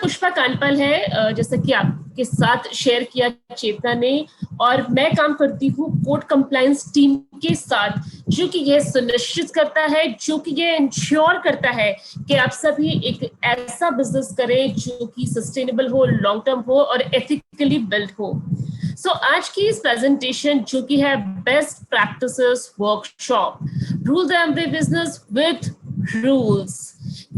पुष्पा कांडपाल है, जैसा कि आपके साथ शेयर किया चेतना ने, और मैं काम करती हूँ कोड कंप्लायंस टीम के साथ, जो कि यह सुनिश्चित करता है, जो कि यह इंश्योर करता है कि आप सभी एक ऐसा बिजनेस करें जो कि सस्टेनेबल हो, लॉन्ग टर्म हो और एथिकली बिल्ड हो। सो आज की इस प्रेजेंटेशन जो कि है best practices workshop, rule the Amway business with rules,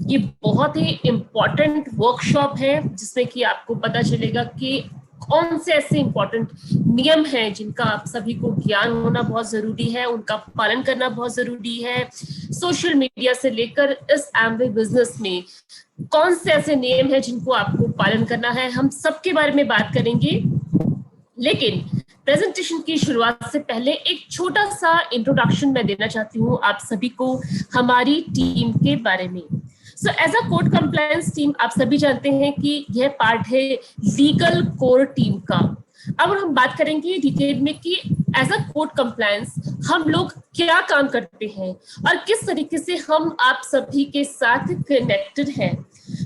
ये बहुत ही इम्पोर्टेंट वर्कशॉप है जिसमें कि आपको पता चलेगा कि कौन से ऐसे इम्पोर्टेंट नियम हैं जिनका आप सभी को ज्ञान होना बहुत जरूरी है, उनका पालन करना बहुत जरूरी है। सोशल मीडिया से लेकर इस एमवे बिजनेस में कौन से ऐसे नियम हैं जिनको आपको पालन करना है, हम सबके बारे में बात करेंगे। लेकिन प्रेजेंटेशन की शुरुआत से पहले एक छोटा सा इंट्रोडक्शन मैं देना चाहती हूँ आप सभी को हमारी टीम के बारे में। So as a code compliance team, आप सभी जानते हैं कि यह पार्ट है लीगल कोर टीम का। अब हम बात करेंगे डिटेल में कि एज अ कोड कंप्लायंस हम लोग क्या काम करते हैं और किस तरीके से हम आप सभी के साथ कनेक्टेड हैं।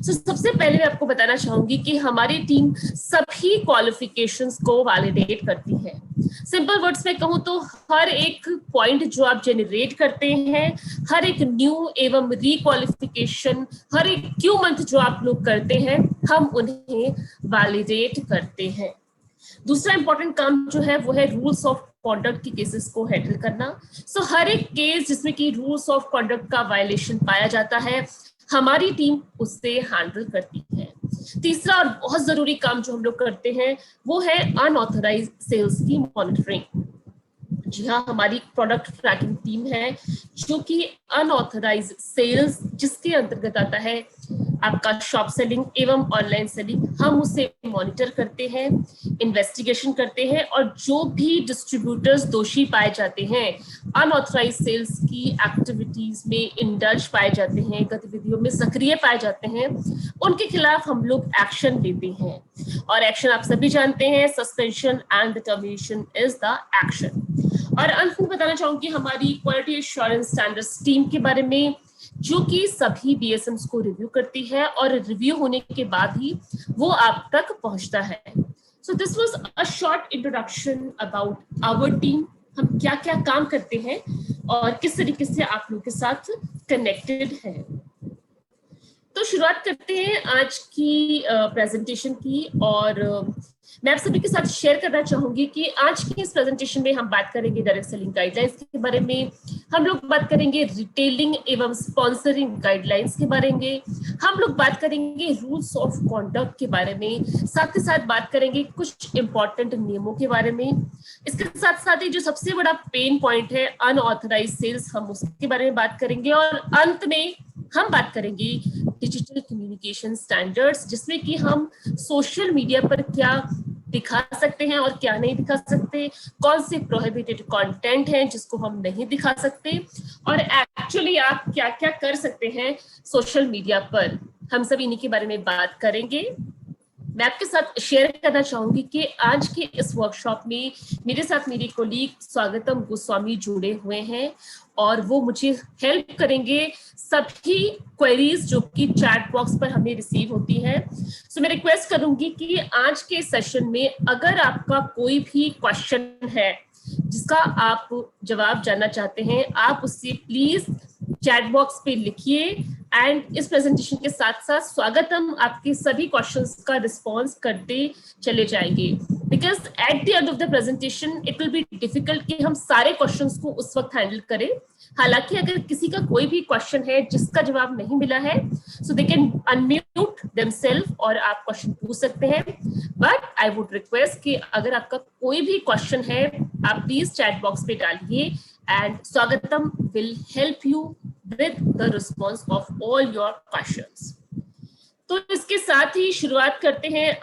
सबसे पहले मैं आपको बताना चाहूंगी कि हमारी टीम सभी क्वालिफिकेशंस को वैलिडेट करती है। सिंपल वर्ड्स में कहूं तो हर एक पॉइंट जो आप जनरेट करते हैं, हर एक न्यू एवं रिक्वालिफिकेशन, हर एक क्यू मंथ जो आप लोग करते हैं, हम उन्हें वैलिडेट करते हैं। दूसरा इंपॉर्टेंट काम जो है वो है रूल्स ऑफ कॉन्डक्ट की केसेस को हैंडल करना। हर एक केस जिसमें कि रूल्स ऑफ कॉन्डक्ट का वायलेशन पाया जाता है, हमारी टीम उससे हैंडल करती है। तीसरा और बहुत जरूरी काम जो हम लोग करते हैं वो है अनऑथराइज्ड सेल्स की मॉनिटरिंग। जी हाँ, हमारी प्रोडक्ट ट्रैकिंग टीम है जो कि अनऑथराइज्ड सेल्स, जिसके अंतर्गत आता है आपका शॉप सेलिंग एवं ऑनलाइन सेलिंग, हम उसे मॉनिटर करते हैं, इन्वेस्टिगेशन करते हैं, और जो भी डिस्ट्रीब्यूटर्स दोषी पाए जाते हैं, अनऑथराइज्ड सेल्स की एक्टिविटीज में इंडल्ज पाए जाते हैं, गतिविधियों में सक्रिय पाए जाते हैं, उनके खिलाफ हम लोग एक्शन लेते हैं। और एक्शन आप सभी जानते हैं, suspension and termination is the action. और अंत में बताना चाहूंगी हमारी क्वालिटी एश्योरेंस स्टैंडर्ड्स टीम के बारे में, जो कि सभी बीएसएम्स को रिव्यू करती है और रिव्यू होने के बाद ही वो आप तक पहुंचता है। So this was a short introduction about our team, हम क्या क्या काम करते हैं और किस तरीके से आप लोगों के साथ कनेक्टेड है। तो शुरुआत करते हैं आज की प्रेजेंटेशन की, और मैं आप सभी के साथ शेयर करना चाहूंगी कि आज की इस प्रेजेंटेशन में हम बात करेंगे डायरेक्ट सेलिंग गाइडलाइंस के बारे में, हम लोग बात करेंगे रिटेलिंग एवं स्पॉन्सरिंग गाइडलाइंस के बारे में, हम लोग बात करेंगे रूल्स ऑफ कॉन्डक्ट के बारे में, साथ ही साथ बात करेंगे कुछ इंपॉर्टेंट नियमों के बारे में। इसके साथ साथ ही जो सबसे बड़ा पेन पॉइंट है अनऑथराइज्ड सेल्स, हम उसके बारे में बात करेंगे, और अंत में हम बात करेंगे डिजिटल कम्युनिकेशन स्टैंडर्ड्स, जिसमें कि हम सोशल मीडिया पर क्या दिखा सकते हैं और क्या नहीं दिखा सकते, कौन से प्रोहिबिटेड कंटेंट हैं जिसको हम नहीं दिखा सकते, और एक्चुअली आप क्या क्या कर सकते हैं सोशल मीडिया पर, हम सब इन्हीं के बारे में बात करेंगे। मैं आपके साथ शेयर करना चाहूंगी कि आज के इस वर्कशॉप में मेरे साथ मेरे कोलीग स्वागतम गोस्वामी जुड़े हुए हैं, और वो मुझे हेल्प करेंगे सभी क्वेरीज जो कि चैट बॉक्स पर हमें रिसीव होती है। मैं रिक्वेस्ट करूंगी कि आज के सेशन में अगर आपका कोई भी क्वेश्चन है जिसका आप जवाब जानना चाहते हैं, आप उससे प्लीज चैट बॉक्स पे लिखिए, एंड इस प्रेजेंटेशन के साथ साथ स्वागतम आपके सभी क्वेश्चंस का रिस्पांस करते चले जाएंगे, because at the end of the presentation it will be difficult कि हम सारे क्वेश्चंस को उस वक्त हैंडल करें। हालांकि अगर किसी का कोई भी क्वेश्चन है जिसका जवाब नहीं मिला है, सो दे कैन अनम्यूट देमसेल्फ और आप क्वेश्चन पूछ सकते हैं। बट आई वुड रिक्वेस्ट कि अगर आपका कोई भी क्वेश्चन है आप प्लीज चैट बॉक्स पे डालिए, एंड स्वागतम will help you with the response of all your questions. तो इसके साथ ही शुरुआत करते हैं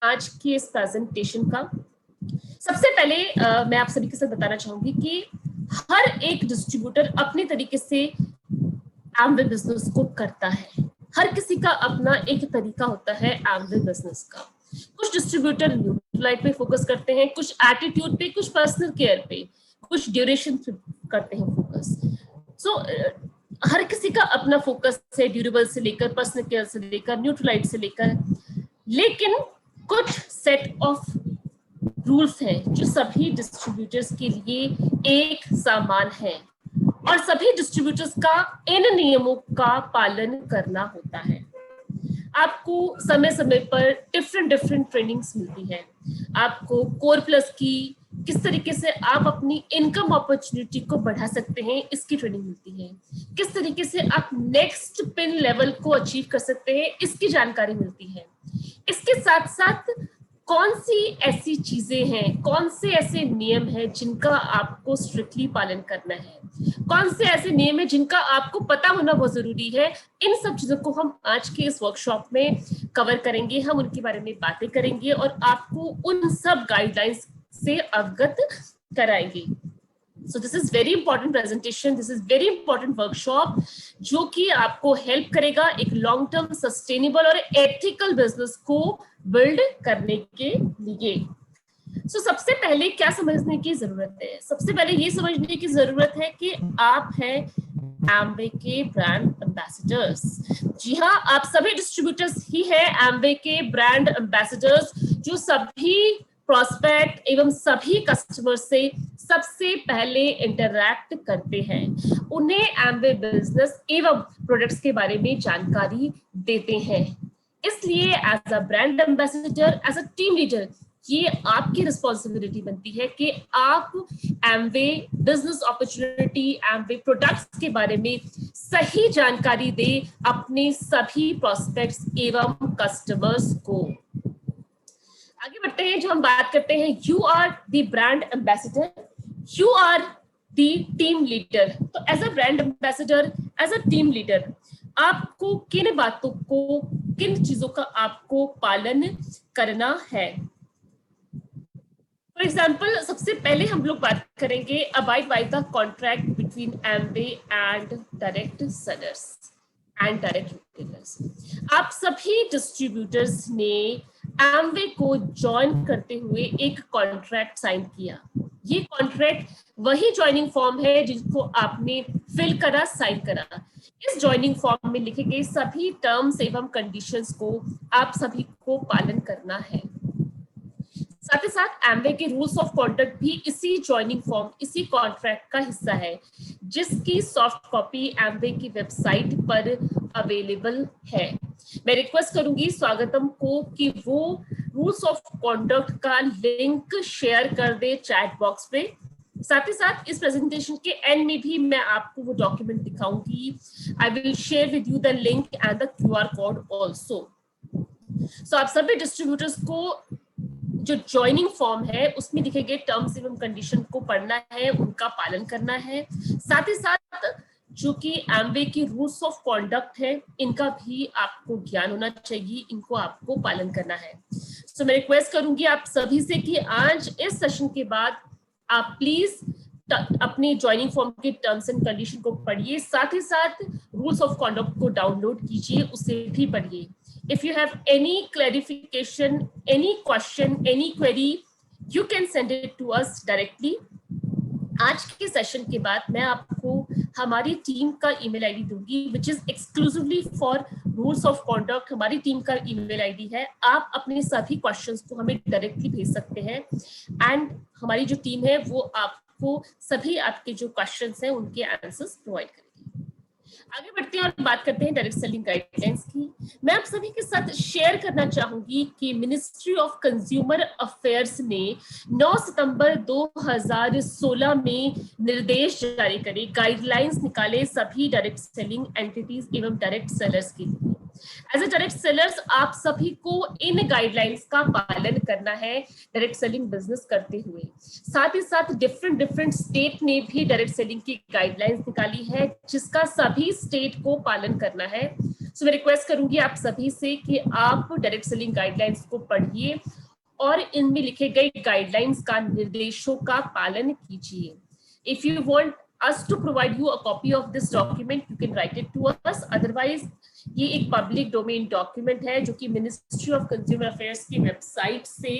आज की इस प्रेजेंटेशन का। सबसे पहले मैं आप सभी के साथ बताना चाहूंगी कि हर एक डिस्ट्रीब्यूटर अपने तरीके से एमवे बिजनेस को करता है। हर किसी का अपना एक तरीका होता है एमवे बिजनेस का। कुछ डिस्ट्रीब्यूटर न्यूट्रलाइट पे फोकस करते हैं, कुछ एटीट्यूड पे, कुछ पर्सनल केयर पे, कुछ ड्यूरेशन पे करते हैं फोकस। हर किसी का अपना फोकस है, ड्यूरेबल से लेकर पर्सनल केयर से लेकर न्यूट्रलाइट से लेकर लेकिन कुछ सेट ऑफ रूल्स हैं जो सभी डिस्ट्रीब्यूटर्स के लिए एक समान है और सभी डिस्ट्रीब्यूटर्स का इन नियमों का पालन करना होता है। आपको समय समय पर डिफरेंट डिफरेंट ट्रेनिंग्स मिलती है। आपको कोर प्लस की किस तरीके से आप अपनी इनकम अपॉर्चुनिटी को बढ़ा सकते हैं इसकी ट्रेनिंग मिलती है। किस तरीके से आप नेक्स्ट पिन लेवल को अचीव कर सकते हैं इसकी जानकारी मिलती है। इसके साथ साथ कौन सी ऐसी चीजें हैं, कौन से ऐसे नियम हैं जिनका आपको स्ट्रिक्टली पालन करना है, कौन से ऐसे नियम हैं जिनका आपको पता होना बहुत जरूरी है, इन सब चीजों को हम आज के इस वर्कशॉप में कवर करेंगे। हम उनके बारे में बातें करेंगे और आपको उन सब गाइडलाइंस से अवगत कराएंगे। So this is very important presentation, this is very important workshop जो कि आपको हेल्प करेगा एक लॉन्ग टर्म सस्टेनेबल और एथिकल बिजनेस को बिल्ड करने के लिए। So सबसे पहले क्या समझने की जरूरत है? सबसे पहले ये समझने की जरूरत है कि आप हैं एमवे के ब्रांड एम्बेसडर्स। जी हाँ, आप सभी डिस्ट्रीब्यूटर्स ही हैं एमवे के ब्रांड एम्बेसडर्स जो सभी प्रोस्पेक्ट एवं सभी कस्टमर से सबसे पहले इंटरैक्ट करते हैं, उन्हें एमवे बिजनेस एवं प्रोडक्ट्स के बारे में जानकारी देते हैं। इसलिए as a brand ambassador, as a team leader, ये आपकी रिस्पॉन्सिबिलिटी बनती है कि आप Amway business opportunity, Amway products के बारे में सही जानकारी दें अपने सभी प्रोस्पेक्ट्स एवं कस्टमर्स को। आगे बढ़ते हैं, जो हम बात करते हैं, you are the brand ambassador, you are the team leader. तो as a brand ambassador, as a team leader, आपको किन बातों को, किन चीजों का आपको पालन करना है। फॉर एग्जाम्पल, सबसे पहले हम लोग बात करेंगे abide by the contract between Amway and direct sellers and direct retailers. आप सभी डिस्ट्रीब्यूटर्स ने एमवे को ज्वाइन करते हुए एक कॉन्ट्रैक्ट साइन किया। ये कॉन्ट्रैक्ट वही ज्वाइनिंग फॉर्म है जिसको आपने फिल करा, साइन करा। इस ज्वाइनिंग फॉर्म में लिखे गए सभी टर्म्स एवं कंडीशंस को आप सभी को पालन करना है। साथ ही साथ एमवे के रूल्स ऑफ कॉन्डक्ट भी इसी ज्वाइनिंग फॉर्म, इसी कॉन्ट्रैक्ट का हिस्सा है, जिसकी सॉफ्ट कॉपी एमवे की वेबसाइट पर अवेलेबल है। मैं रिक्वेस्ट करूंगी स्वागतम को कि वो रूल्स ऑफ कॉन्डक्ट का लिंक शेयर कर दे चैट बॉक्स पे। साथ ही साथ इस प्रेजेंटेशन के एंड में भी मैं आपको वो डॉक्यूमेंट दिखाऊंगी। I will share with you the link and the QR code also. So आप सभी डिस्ट्रीब्यूटर्स को जो ज्वाइनिंग फॉर्म है उसमें लिखे गए टर्म्स एवं कंडीशन को पढ़ना है, उनका पालन करना है। साथ ही साथ जो कि एमवे की रूल्स ऑफ कॉन्डक्ट है, इनका भी आपको ज्ञान होना चाहिए, इनको आपको पालन करना है। सो मैं रिक्वेस्ट करूंगी आप सभी से कि आज इस सेशन के बाद आप प्लीज अपनी ज्वाइनिंग फॉर्म के टर्म्स एंड कंडीशन को पढ़िए, साथ ही साथ रूल्स ऑफ कॉन्डक्ट को डाउनलोड कीजिए, उसे भी पढ़िए। If you have any clarification, any question, any query, you can send it to us directly. आज के सेशन के बाद मैं आपको हमारी टीम का ईमेल आईडी दूंगी, which is exclusively for rules of conduct। हमारी टीम का ईमेल आईडी है, आप अपने सभी क्वेश्चंस को हमें डायरेक्टली भेज सकते हैं एंड हमारी जो टीम है वो आपको सभी आपके जो क्वेश्चंस हैं उनके आंसर्स प्रोवाइड करेगी। आगे बढ़ते हैं और बात करते हैं डायरेक्ट सेलिंग गाइडलाइंस की। मैं आप सभी के साथ शेयर करना चाहूंगी कि मिनिस्ट्री ऑफ कंज्यूमर अफेयर्स ने 9 सितंबर 2016 में निर्देश जारी करे, गाइडलाइंस निकाले सभी डायरेक्ट सेलिंग एंटिटीज एवं डायरेक्ट सेलर्स के लिए। एज ए डायरेक्ट सेलर्स आप सभी को इन गाइडलाइंस का पालन करना है डायरेक्ट सेलिंग बिजनेस करते हुए। साथ ही साथ डिफरेंट स्टेट ने भी डायरेक्ट सेलिंग की गाइडलाइंस निकाली है, जिसका सभी स्टेट को पालन करना है। सो मैं रिक्वेस्ट करूंगी आप सभी से कि आप डायरेक्ट सेलिंग गाइडलाइंस को पढ़िए और इनमें लिखे गए गाइडलाइंस का, निर्देशों का पालन कीजिए। If you want us to provide you a copy of this document, you can write it to us, otherwise ये एक पब्लिक डोमेन डॉक्यूमेंट है जो कि मिनिस्ट्री ऑफ कंज्यूमर अफेयर्स की वेबसाइट से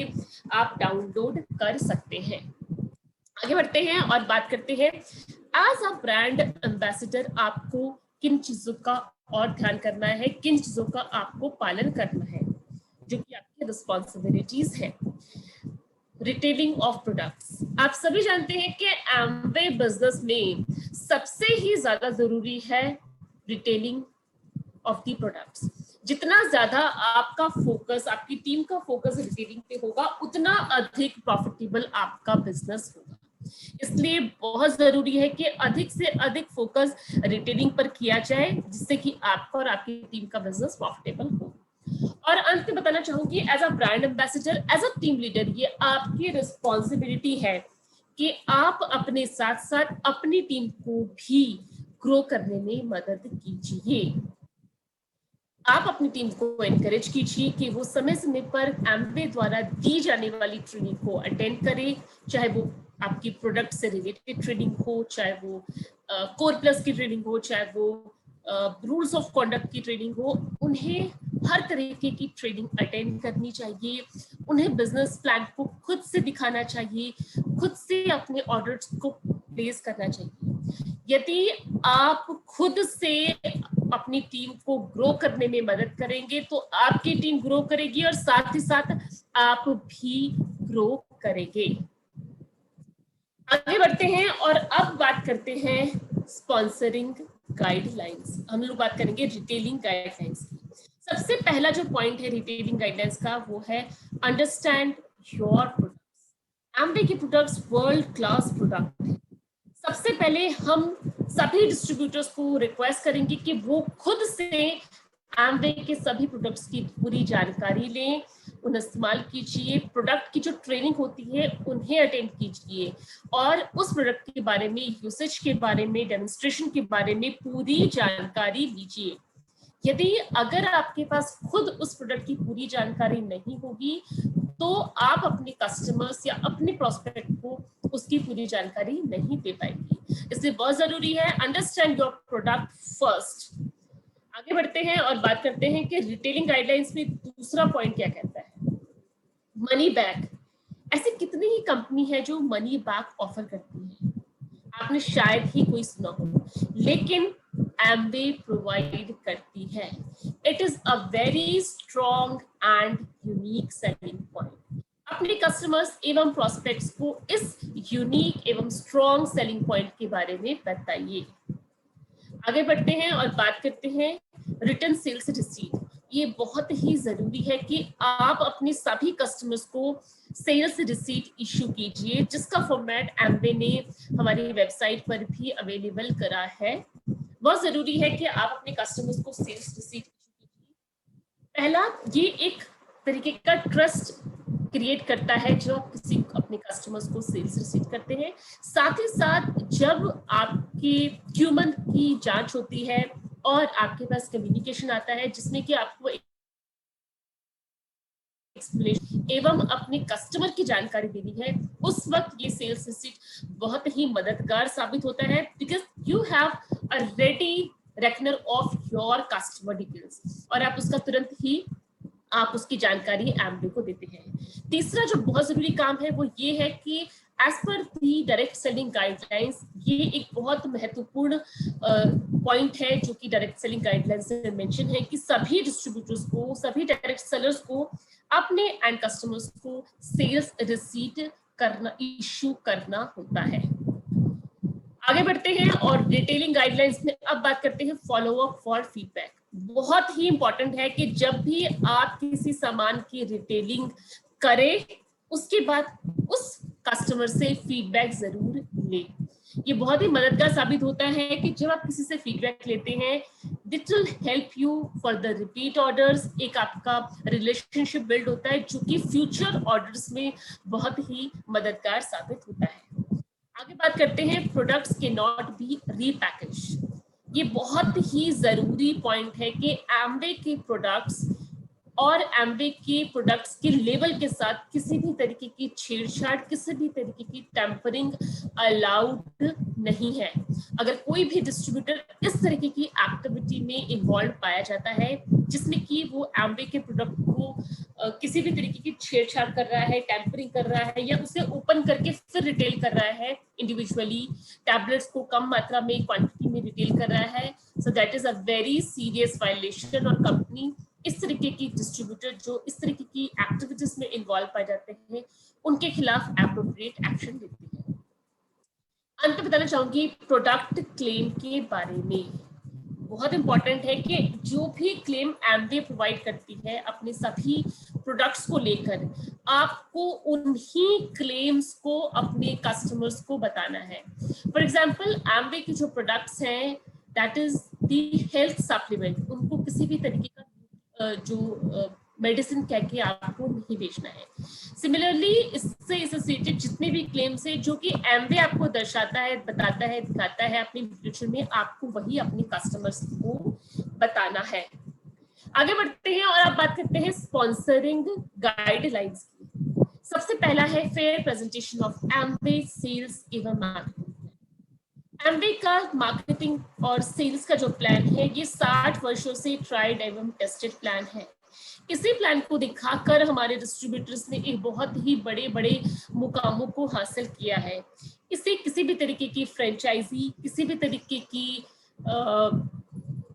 आप डाउनलोड कर सकते हैं। आगे बढ़ते हैं और बात करते हैं एज अ ब्रांड एम्बेसडर आपको किन चीजों का और ध्यान करना है, किन चीजों का आपको पालन करना है। जो कि आपकी रिस्पॉन्सिबिलिटीज है। रिटेलिंग ऑफ प्रोडक्ट्स, आप सभी जानते हैं कि एमवे बिजनेस में सबसे ही ज्यादा जरूरी है रिटेलिंग ऑफ दी प्रोडक्ट्स। जितना ज्यादा आपका फोकस, आपकी टीम का फोकस रिटेलिंग पे होगा, उतना अधिक प्रॉफिटेबल आपका बिजनेस होगा। इसलिए बहुत जरूरी है कि अधिक से अधिक फोकस रिटेलिंग पर किया जाए, जिससे कि आपका और आपकी टीम का बिजनेस प्रॉफिटेबल हो। और अंत में बताना चाहूंगी, as a brand ambassador, as a team leader, ये आपकी रिस्पॉन्सिबिलिटी है कि आप अपने साथ साथ अपनी टीम को भी ग्रो करने में मदद कीजिए। आप अपनी टीम को एनकरेज कीजिए कि वो समय समय पर एमवे द्वारा दी जाने वाली ट्रेनिंग को अटेंड करे, चाहे वो आपकी प्रोडक्ट से रिलेटेड ट्रेनिंग हो, चाहे वो कोर प्लस की ट्रेनिंग हो, चाहे वो रूल्स ऑफ कॉन्डक्ट की ट्रेनिंग हो। उन्हें हर तरीके की ट्रेनिंग अटेंड करनी चाहिए। उन्हें बिजनेस प्लान को खुद से दिखाना चाहिए, खुद से अपने ऑर्डर्स को प्लेस करना चाहिए। यदि आप खुद से अपनी टीम को ग्रो करने में मदद करेंगे तो आपकी टीम ग्रो करेगी और साथ ही साथ आप भी ग्रो करेंगे। आगे बढ़ते हैं और अब बात करते हैं स्पॉन्सरिंग गाइडलाइंस। हम लोग बात करेंगे रिटेलिंग गाइडलाइंस की। सबसे पहला जो पॉइंट है रिटेलिंग गाइडलाइंस का, वो है अंडरस्टैंड योर प्रोडक्ट्स। एमवे के प्रोडक्ट्स वर्ल्ड क्लास प्रोडक्ट है। सबसे पहले हम सभी डिस्ट्रीब्यूटर्स को रिक्वेस्ट करेंगे कि वो खुद से एमवे के सभी प्रोडक्ट्स की पूरी जानकारी लें, उन्हें इस्तेमाल कीजिए, प्रोडक्ट की जो ट्रेनिंग होती है उन्हें अटेंड कीजिए और उस प्रोडक्ट के बारे में, यूसेज के बारे में, डेमोन्स्ट्रेशन के बारे में पूरी जानकारी लीजिए। यदि अगर आपके पास खुद उस प्रोडक्ट की पूरी जानकारी नहीं होगी तो आप अपने कस्टमर्स या अपने प्रोस्पेक्ट को उसकी पूरी जानकारी नहीं दे पाएंगे। इसलिए बहुत जरूरी है अंडरस्टैंड योर प्रोडक्ट फर्स्ट। आगे बढ़ते हैं और बात करते हैं कि रिटेलिंग गाइडलाइंस में दूसरा पॉइंट क्या कहता है। Money back. ऐसी कितनी ही कंपनी है जो मनी बैक ऑफर करती है, आपने शायद ही कोई सुना हो, लेकिन एमवे प्रोवाइड करती है। It is a very strong and unique selling point. अपने कस्टमर्स एवं प्रोस्पेक्ट्स को इस यूनिक एवं स्ट्रॉन्ग सेलिंग पॉइंट के बारे में बताइए। आगे बढ़ते हैं और बात करते हैं रिटर्न सेल्स रिसीट। ये बहुत ही जरूरी है कि आप अपने सभी कस्टमर्स को सेल्स रिसीट इशू कीजिए, जिसका फॉर्मेट एमवे ने हमारी वेबसाइट पर भी अवेलेबल करा है। बहुत जरूरी है कि आप अपने कस्टमर्स को सेल्स रिसीट इशू कीजिए। पहला, ये एक तरीके का ट्रस्ट क्रिएट करता है जो आप किसी अपने कस्टमर्स को सेल्स रिसीट करते हैं। साथ ही साथ जब आपकी ह्यूमन की जांच होती है और आपके पास कम्युनिकेशन आता है जिसमें कि आपको एक्सप्लेनेशन एवं अपने कस्टमर की जानकारी देनी है, उस वक्त ये सेल्स रिसीट बहुत ही मददगार साबित होता है, because you have a ready reckoner of your customer details और आप उसका तुरंत ही आप उसकी जानकारी एमवे को देते हैं। तीसरा जो बहुत जरूरी काम है वो ये है कि एज पर दी डायरेक्ट सेलिंग गाइडलाइंस, ये एक बहुत महत्वपूर्ण पॉइंट है जो कि डायरेक्ट सेलिंग गाइडलाइंस में मेंशन है कि सभी डिस्ट्रीब्यूटर्स को, सभी डायरेक्ट सेलर्स को अपने एंड कस्टमर्स को सेल्स रिसीट करना, इश्यू करना होता है। आगे बढ़ते हैं और रिटेलिंग गाइडलाइंस में अब बात करते हैं फॉलो अप फॉर फीडबैक। बहुत ही इंपॉर्टेंट है कि जब भी आप किसी सामान की रिटेलिंग करें उसके बाद उस कस्टमर से फीडबैक जरूर लें। ये बहुत ही मददगार साबित होता है कि जब आप किसी से फीडबैक लेते हैं, that will help you for the repeat orders. एक आपका रिलेशनशिप बिल्ड होता है जो कि फ्यूचर ऑर्डर्स में बहुत ही मददगार साबित होता है। आगे बात करते हैं प्रोडक्ट्स के नॉट बी रीपैकेज। ये बहुत ही जरूरी पॉइंट है कि एमवे के प्रोडक्ट्स और एमवे के प्रोडक्ट्स के लेबल के साथ किसी भी तरीके की छेड़छाड़, किसी भी तरीके की टेम्परिंग अलाउड नहीं है। अगर कोई भी डिस्ट्रीब्यूटर इस तरीके की एक्टिविटी में इन्वॉल्व पाया जाता है जिसमें कि वो एमवे के प्रोडक्ट को किसी भी तरीके की छेड़छाड़ कर रहा है, टेम्परिंग कर रहा है या उसे ओपन करके फिर रिटेल कर रहा है इंडिविजुअली, टैबलेट्स को कम मात्रा में क्वांटिटी में रिटेल कर रहा है, so that is a very serious violation और कंपनी इस तरीके की डिस्ट्रीब्यूटर जो इस तरीके की एक्टिविटीज में इन्वॉल्व पाए जाते हैं, उनके खिलाफ एप्रोप्रिएट एक्शन लेती है। अंत में बताना चाहूंगी प्रोडक्ट क्लेम के बारे में। बहुत इंपॉर्टेंट है कि जो भी क्लेम एमवे प्रोवाइड करती है अपने सभी प्रोडक्ट्स को लेकर, आपको उन्हीं क्लेम्स को अपने कस्टमर्स को बताना है। फॉर एग्जांपल एमवे की जो प्रोडक्ट्स हैं, that is the health supplement, उनको किसी भी तरीके का जो मेडिसिन कह के आपको नहीं बेचना है। सिमिलरली इससे एसोसिएटेड जितने भी क्लेम्स है जो कि एमवे आपको दर्शाता है, बताता है, दिखाता है अपनी लिटरेचर में, आपको वही अपने कस्टमर्स को बताना है। आगे बढ़ते हैं और आप बात करते हैं स्पॉन्सरिंग गाइडलाइंस की। सबसे पहला है fair presentation of Amway sales एवं मार्केटिंग। एमवे का मार्केटिंग और सेल्स का जो प्लान है ये 60 वर्षों से ट्राइड एवं टेस्टेड प्लान है। इसी प्लान को दिखाकर हमारे डिस्ट्रीब्यूटर्स ने एक बहुत ही बड़े बड़े मुकामों को हासिल किया है। इसे किसी भी तरीके की फ्रेंचाइजी, किसी भी तरीके की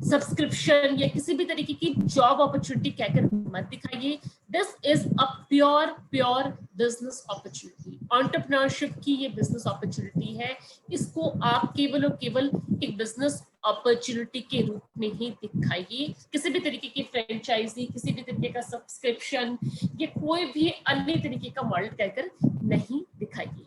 सब्सक्रिप्शन या किसी भी तरीके की जॉब अपॉर्चुनिटी कहकर मत दिखाइए। This is a pure business opportunity. Entrepreneurship की ये बिजनेस अपॉर्चुनिटी है। इसको आप केवल और केवल एक बिजनेस अपॉर्चुनिटी के रूप में ही दिखाइए। किसी भी तरीके की फ्रेंचाइजी, किसी भी तरीके का सब्सक्रिप्शन या कोई भी अन्य तरीके का मॉडल कहकर नहीं दिखाइए।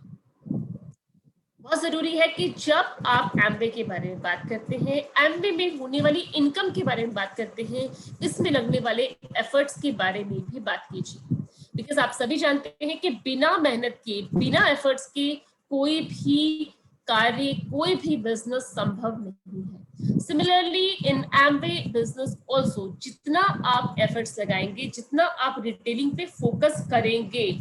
बहुत जरूरी है कि जब आप एमवे के बारे में बात करते हैं, एमवे में होने वाली इनकम के बारे में बात करते हैं, इसमें लगने वाले एफर्ट्स के बारे में भी बात कीजिए। बिकॉज आप सभी जानते हैं कि बिना मेहनत के, बिना एफर्ट्स के कोई भी कार्य, कोई भी बिजनेस संभव नहीं है। Similarly in Amway business also, जितना आप एफर्ट्स लगाएंगे, जितना आप रिटेलिंग पे फोकस करेंगे,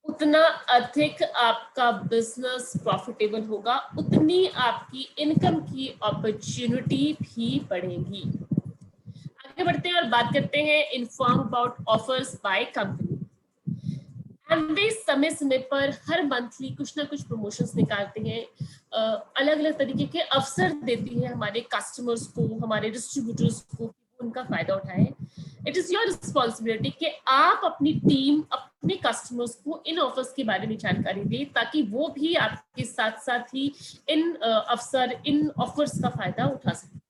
उतना अधिक आपका बिजनेस प्रॉफिटेबल होगा, उतनी आपकी इनकम की अपॉर्चुनिटी भी बढ़ेगी। आगे बढ़ते हैं और बात करते हैं inform about offers by company. Amway समय समय पर हर मंथली कुछ ना कुछ प्रमोशंस निकालते हैं, अलग अलग तरीके के अवसर देती है हमारे कस्टमर्स को, हमारे डिस्ट्रीब्यूटर्स को, उनका फायदा उठाएं। इट इज योर रिस्पॉन्सिबिलिटी कि आप अपनी टीम, अपने कस्टमर्स को इन ऑफर्स के बारे में जानकारी दें, ताकि वो भी आपके साथ साथ ही इन अवसर, इन ऑफर्स का फायदा उठा सकें।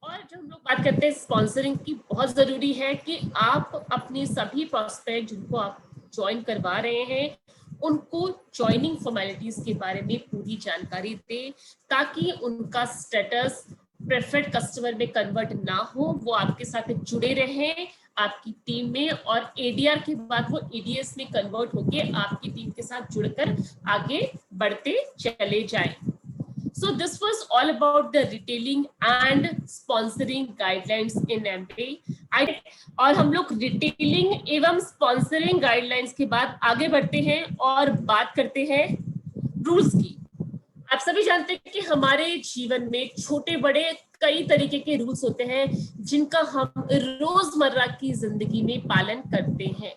और जब हम लोग बात करते हैं स्पॉन्सरिंग की, बहुत जरूरी है कि आप अपने सभी प्रोस्पेक्ट जिनको आप ज्वाइन करवा रहे हैं, उनको ज्वाइनिंग फॉर्मेलिटीज के बारे में पूरी जानकारी दें, ताकि उनका स्टेटस प्रेफर्ड कस्टमर में कन्वर्ट ना हो, वो आपके साथ जुड़े रहें आपकी टीम में, और एडीआर के बाद वो एडीएस में कन्वर्ट होके आपकी टीम के साथ जुड़कर आगे बढ़ते चले जाएं। So this was all about the retailing and sponsoring guidelines in MBA. और हम लोग रिटेलिंग एवं स्पॉन्सरिंग गाइडलाइंस के बाद आगे बढ़ते हैं और बात करते हैं रूल्स की। आप सभी जानते हैं कि हमारे जीवन में छोटे बड़े कई तरीके के रूल्स होते हैं जिनका हम रोजमर्रा की जिंदगी में पालन करते हैं।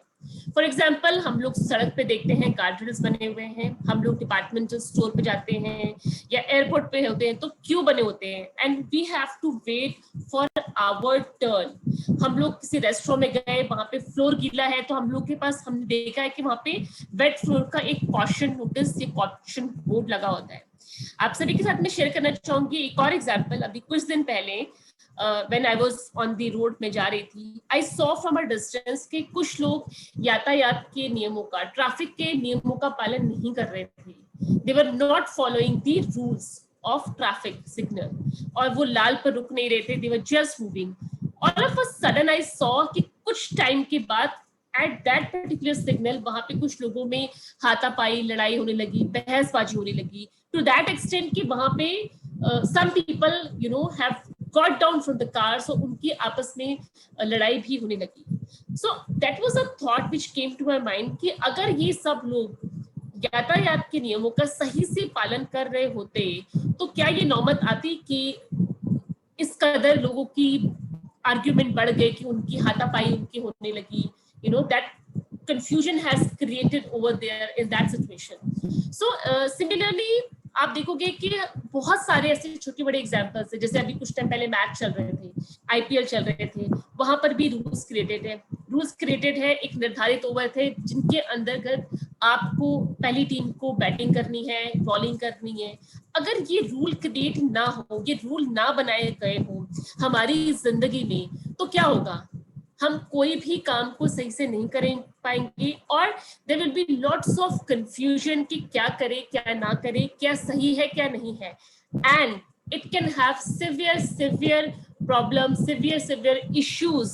फॉर एग्जाम्पल, हम लोग सड़क पे देखते हैं गार्डरेल्स बने हुए हैं, हम लोग डिपार्टमेंटल स्टोर पे जाते हैं या एयरपोर्ट पे होते हैं तो क्यू बने होते हैं, and we have to wait for our turn. हम लोग किसी रेस्टोरेंट में गए, वहां पे फ्लोर गीला है तो हम लोग के पास, हमने देखा है कि वहां पे वेट फ्लोर का एक कॉशन नोटिस या कॉशन बोर्ड लगा होता है। आप सभी के साथ में शेयर करना चाहूंगी एक और एग्जाम्पल। अभी कुछ दिन पहले when I was on the road में जा रही थी, I saw from a distance कि कुछ लोग यातायात के नियमों का, ट्रैफिक के नियमों का पालन नहीं कर रहे थे। They were not following the rules of traffic signal, और वो लाल पर रुक नहीं रहे थे, they were just moving. All of a sudden I saw कि कुछ टाइम के बाद at that particular signal वहां पे कुछ लोगों में हाथापाई, लड़ाई होने लगी, बहसबाजी होने लगी, to that extent कि वहां पे some people have got down from the car, so उनकी आपस में लड़ाई भी होने लगी। So that was a thought which came to my mind कि अगर ये सब लोग यातायात के नियमों का सही से पालन कर रहे होते तो क्या ये नौबत आती कि इस कदर लोगों की आर्ग्यूमेंट बढ़ गए कि उनकी हाथापाई उनकी होने लगी। That confusion has created over there in that situation. So similarly आप देखोगे कि बहुत सारे ऐसे छोटे बड़े एग्जांपल्स है, जैसे अभी कुछ टाइम पहले मैच चल रहे थे, आईपीएल चल रहे थे, वहां पर भी रूल्स क्रिएटेड है। रूल्स क्रिएटेड है, एक निर्धारित ओवर थे जिनके अंतर्गत आपको पहली टीम को बैटिंग करनी है, बॉलिंग करनी है। अगर ये रूल क्रिएट ना हो, ये रूल ना बनाए गए हो हमारी जिंदगी में, तो क्या होगा? हम कोई भी काम को सही से नहीं कर पाएंगे और there will be lots of confusion कि क्या करें क्या ना करें, क्या सही है क्या नहीं है, and it can have severe problem, severe issues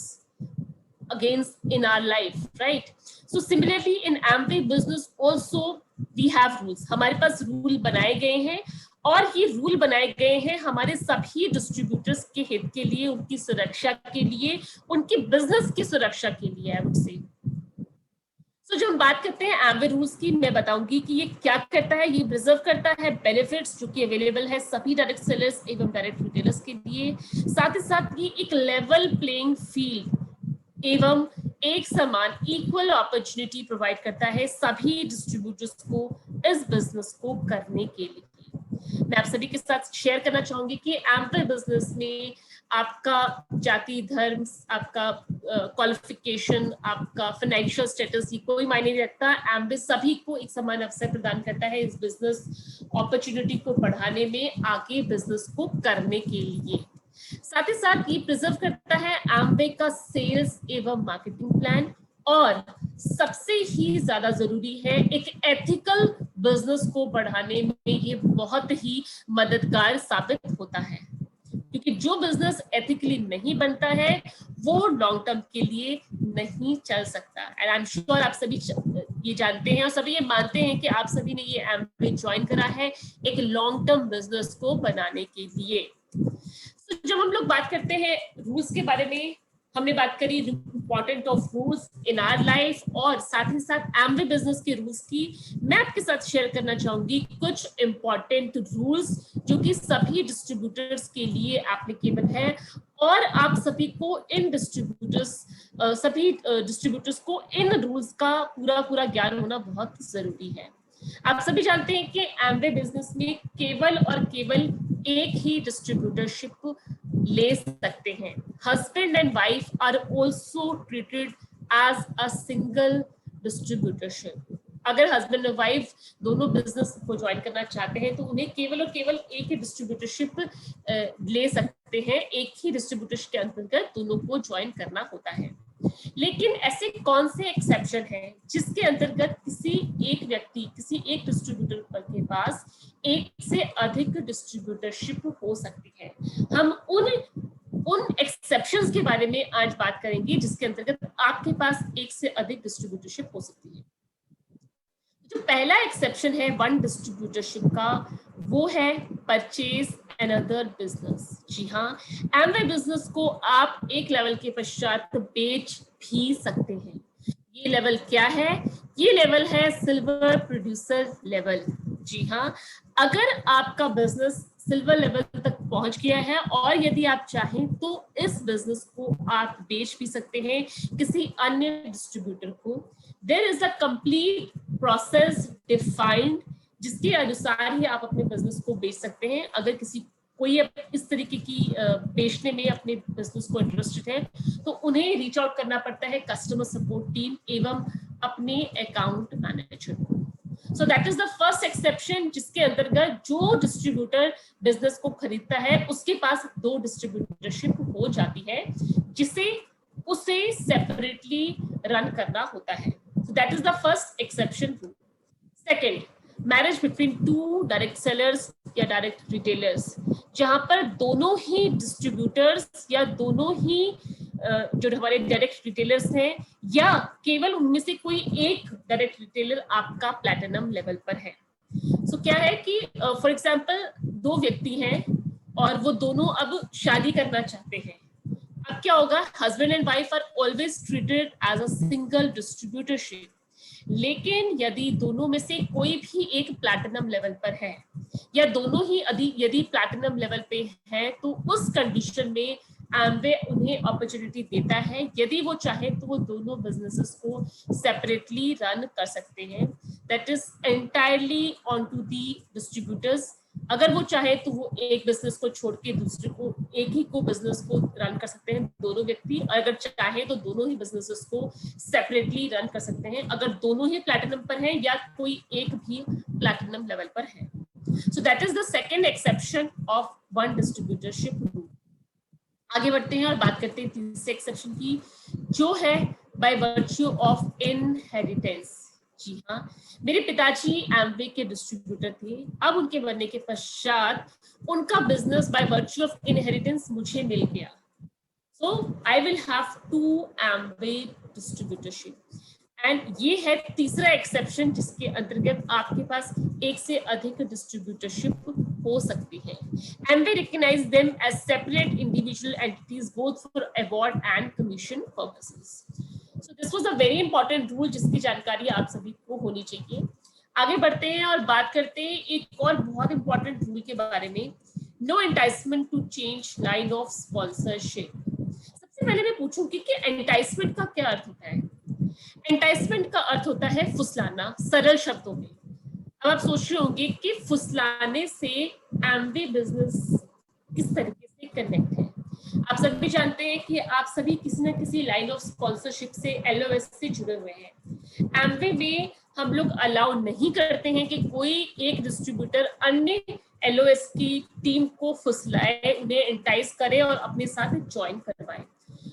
against in our life, right? So similarly in Amway business also we have rules, हमारे पास रूल बनाए गए हैं और ये रूल बनाए गए हैं हमारे सभी डिस्ट्रीब्यूटर्स के हित के लिए, उनकी सुरक्षा के लिए, उनकी बिजनेस की सुरक्षा के लिए, आई वुड से। सो जब हम बात करते हैं एम्वे रूल्स की, मैं बताऊंगी कि ये क्या करता है। ये प्रिजर्व करता है बेनिफिट्स जो कि अवेलेबल है सभी डायरेक्ट सेलर्स एवं डायरेक्ट रिटेलर्स के लिए। साथ ही साथ ये एक लेवल प्लेइंग फील्ड एवं एक समान इक्वल अपॉर्चुनिटी प्रोवाइड करता है सभी डिस्ट्रीब्यूटर्स को इस बिजनेस को करने के लिए। मैं आप सभी के साथ शेयर करना चाहूंगी कि एम्वे बिजनेस में आपका जाति, धर्म, आपका क्वालिफिकेशन, आपका फाइनेंशियल स्टेटस, ये कोई मायने नहीं रखता। एम्वे सभी को एक समान अवसर प्रदान करता है इस बिजनेस अपॉर्चुनिटी को बढ़ाने में, आगे बिजनेस को करने के लिए। साथ ही साथ ये प्रिजर्व करता है एम्वे का सेल्स एवं मार्केटिंग प्लान, और सबसे ही ज्यादा जरूरी है एक एथिकल बिजनेस को बढ़ाने में ये बहुत ही मददगार साबित होता है, क्योंकि जो बिजनेस एथिकली नहीं बनता है वो लॉन्ग टर्म के लिए नहीं चल सकता। एंड आई एम श्योर आप सभी ये जानते हैं और सभी ये मानते हैं कि आप सभी ने ये एम्वे ज्वाइन करा है एक लॉन्ग टर्म बिजनेस को बनाने के लिए। तो जब हम लोग बात करते हैं रूल्स के बारे में, हमने बात करी important of rules in our life और साथ ही साथ एम्वे बिजनेस के रूल्स की, मैं आपके साथ शेयर करना चाहूंगी कुछ इम्पोर्टेंट रूल्स जो कि सभी डिस्ट्रीब्यूटर्स के लिए एप्लीकेबल है और आप सभी को इन सभी डिस्ट्रीब्यूटर्स को इन रूल्स का पूरा ज्ञान होना बहुत जरूरी है। आप सभी जानते हैं कि एम्वे बिजनेस में केवल और केवल एक ही डिस्ट्रीब्यूटरशिप ले सकते हैं। Husband and wife are also treated as a single distributorship. अगर हस्बैंड और वाइफ दोनों बिजनेस को ज्वाइन करना चाहते हैं तो उन्हें केवल और केवल एक ही डिस्ट्रीब्यूटरशिप ले सकते हैं, एक ही डिस्ट्रीब्यूटरशिप के अंतर्गत दोनों को ज्वाइन करना होता है। लेकिन ऐसे कौन से एक्सेप्शन हैं जिसके अंतर्गत किसी एक व्यक्ति, किसी एक डिस्ट्रीब्यूटर के पास एक से अधिक डिस्ट्रीब्यूटरशिप हो सकती है? हम उन एक्सेप्शंस के बारे में आज बात करेंगे जिसके अंतर्गत आपके पास एक से अधिक डिस्ट्रीब्यूटरशिप हो सकती है। जो पहला एक्सेप्शन है वन डिस्ट्रीब्यूटरशिप का, वो है परचेज अनदर बिजनेस। जी हाँ, एम्वे बिजनेस को आप एक लेवल के पश्चात बेच भी सकते हैं। ये लेवल क्या है? ये लेवल है सिल्वर प्रोड्यूसर लेवल। जी हाँ, अगर आपका बिजनेस सिल्वर लेवल तक पहुंच गया है और यदि आप चाहें तो इस बिजनेस को आप बेच भी सकते हैं किसी अन्य डिस्ट्रीब्यूटर को। There is a complete process defined जिसके अनुसार ही आप अपने बिजनेस को बेच सकते हैं। अगर कोई इस तरीके की बेचने में अपने बिजनेस को इंटरेस्टेड है तो उन्हें रीच आउट करना पड़ता है कस्टमर सपोर्ट टीम एवं अपने अकाउंट मैनेजर को। So that is the first exception जिसके अंतर्गत जो डिस्ट्रीब्यूटर बिजनेस को खरीदता है उसके पास दो डिस्ट्रीब्यूटरशिप हो जाती है जिसे उसे सेपरेटली रन करना होता है। So that is the first exception rule. Second, marriage between two direct sellers या डायरेक्ट रिटेलर्स, जहां पर दोनों ही डिस्ट्रीब्यूटर्स या दोनों ही जो हमारे डायरेक्ट रिटेलर्स हैं या केवल उनमें से कोई एक डायरेक्ट रिटेलर आपका प्लैटिनम लेवल पर है। सो क्या है कि फॉर एग्जांपल दो व्यक्ति हैं और वो दोनों अब शादी करना चाहते हैं। अब क्या होगा? Husband and wife are always treated as a single distributorship, लेकिन यदि दोनों में से कोई भी एक प्लैटिनम लेवल पर है या दोनों ही यदि प्लैटिनम लेवल पे है तो उस कंडीशन में एमवे उन्हें अपॉर्चुनिटी देता है, यदि वो चाहे तो वो दोनों बिजनेसेस को सेपरेटली रन कर सकते हैं। That is entirely on to the distributors. अगर वो चाहे तो वो एक बिजनेस को छोड़ के दूसरे को, एक ही को बिजनेस को रन कर सकते हैं दोनों व्यक्ति, और अगर चाहे तो दोनों ही बिजनेसेस को सेपरेटली रन कर सकते हैं, अगर दोनों ही प्लैटिनम पर हैं या कोई एक भी प्लैटिनम लेवल पर है। So that is the second exception of one distributorship rule. आगे बढ़ते हैं और बात करते हैं तीसरे एक्सेप्शन की, जो है बाय वर्च्यू ऑफ इनहेरिटेंस। जी हाँ, मेरे पिताजी एमवे के डिस्ट्रीब्यूटर थे। अब उनके बनने के पश्चात उनका business by virtue of inheritance मुझे मिल गया। So I will have to Amway distributorship. And ये है तीसरा एक्सेप्शन जिसके अंतर्गत आपके पास एक से अधिक डिस्ट्रीब्यूटरशिप हो सकती है। Amway recognise them as separate individual entities both for award and commission purposes. So this was a very important rule जिसकी जानकारी आप सभी को होनी चाहिए। आगे बढ़ते हैं और बात करते हैं एक और बहुत इंपॉर्टेंट रूल के बारे में, no enticement to change line of sponsorship. सबसे पहले मैं पूछूंगी कि एंटाइसमेंट का क्या अर्थ होता है। एंटाइसमेंट का अर्थ होता है फुसलाना, सरल शब्दों में। अब आप सोच रहे होंगे कि फुसलाने से एमवे बिजनेस किस तरीके से कनेक्ट है। आप सभी जानते हैं कि आप सभी किसी न किसी लाइन ऑफ स्पॉन्सरशिप से, एलओएस से जुड़े हुए हैं। एमवे में हम लोग अलाउ नहीं करते हैं कि कोई एक डिस्ट्रीब्यूटर अन्य एलओएस की टीम को फुसलाए, उन्हें एंटाइज करे और अपने साथ ज्वाइन करवाए।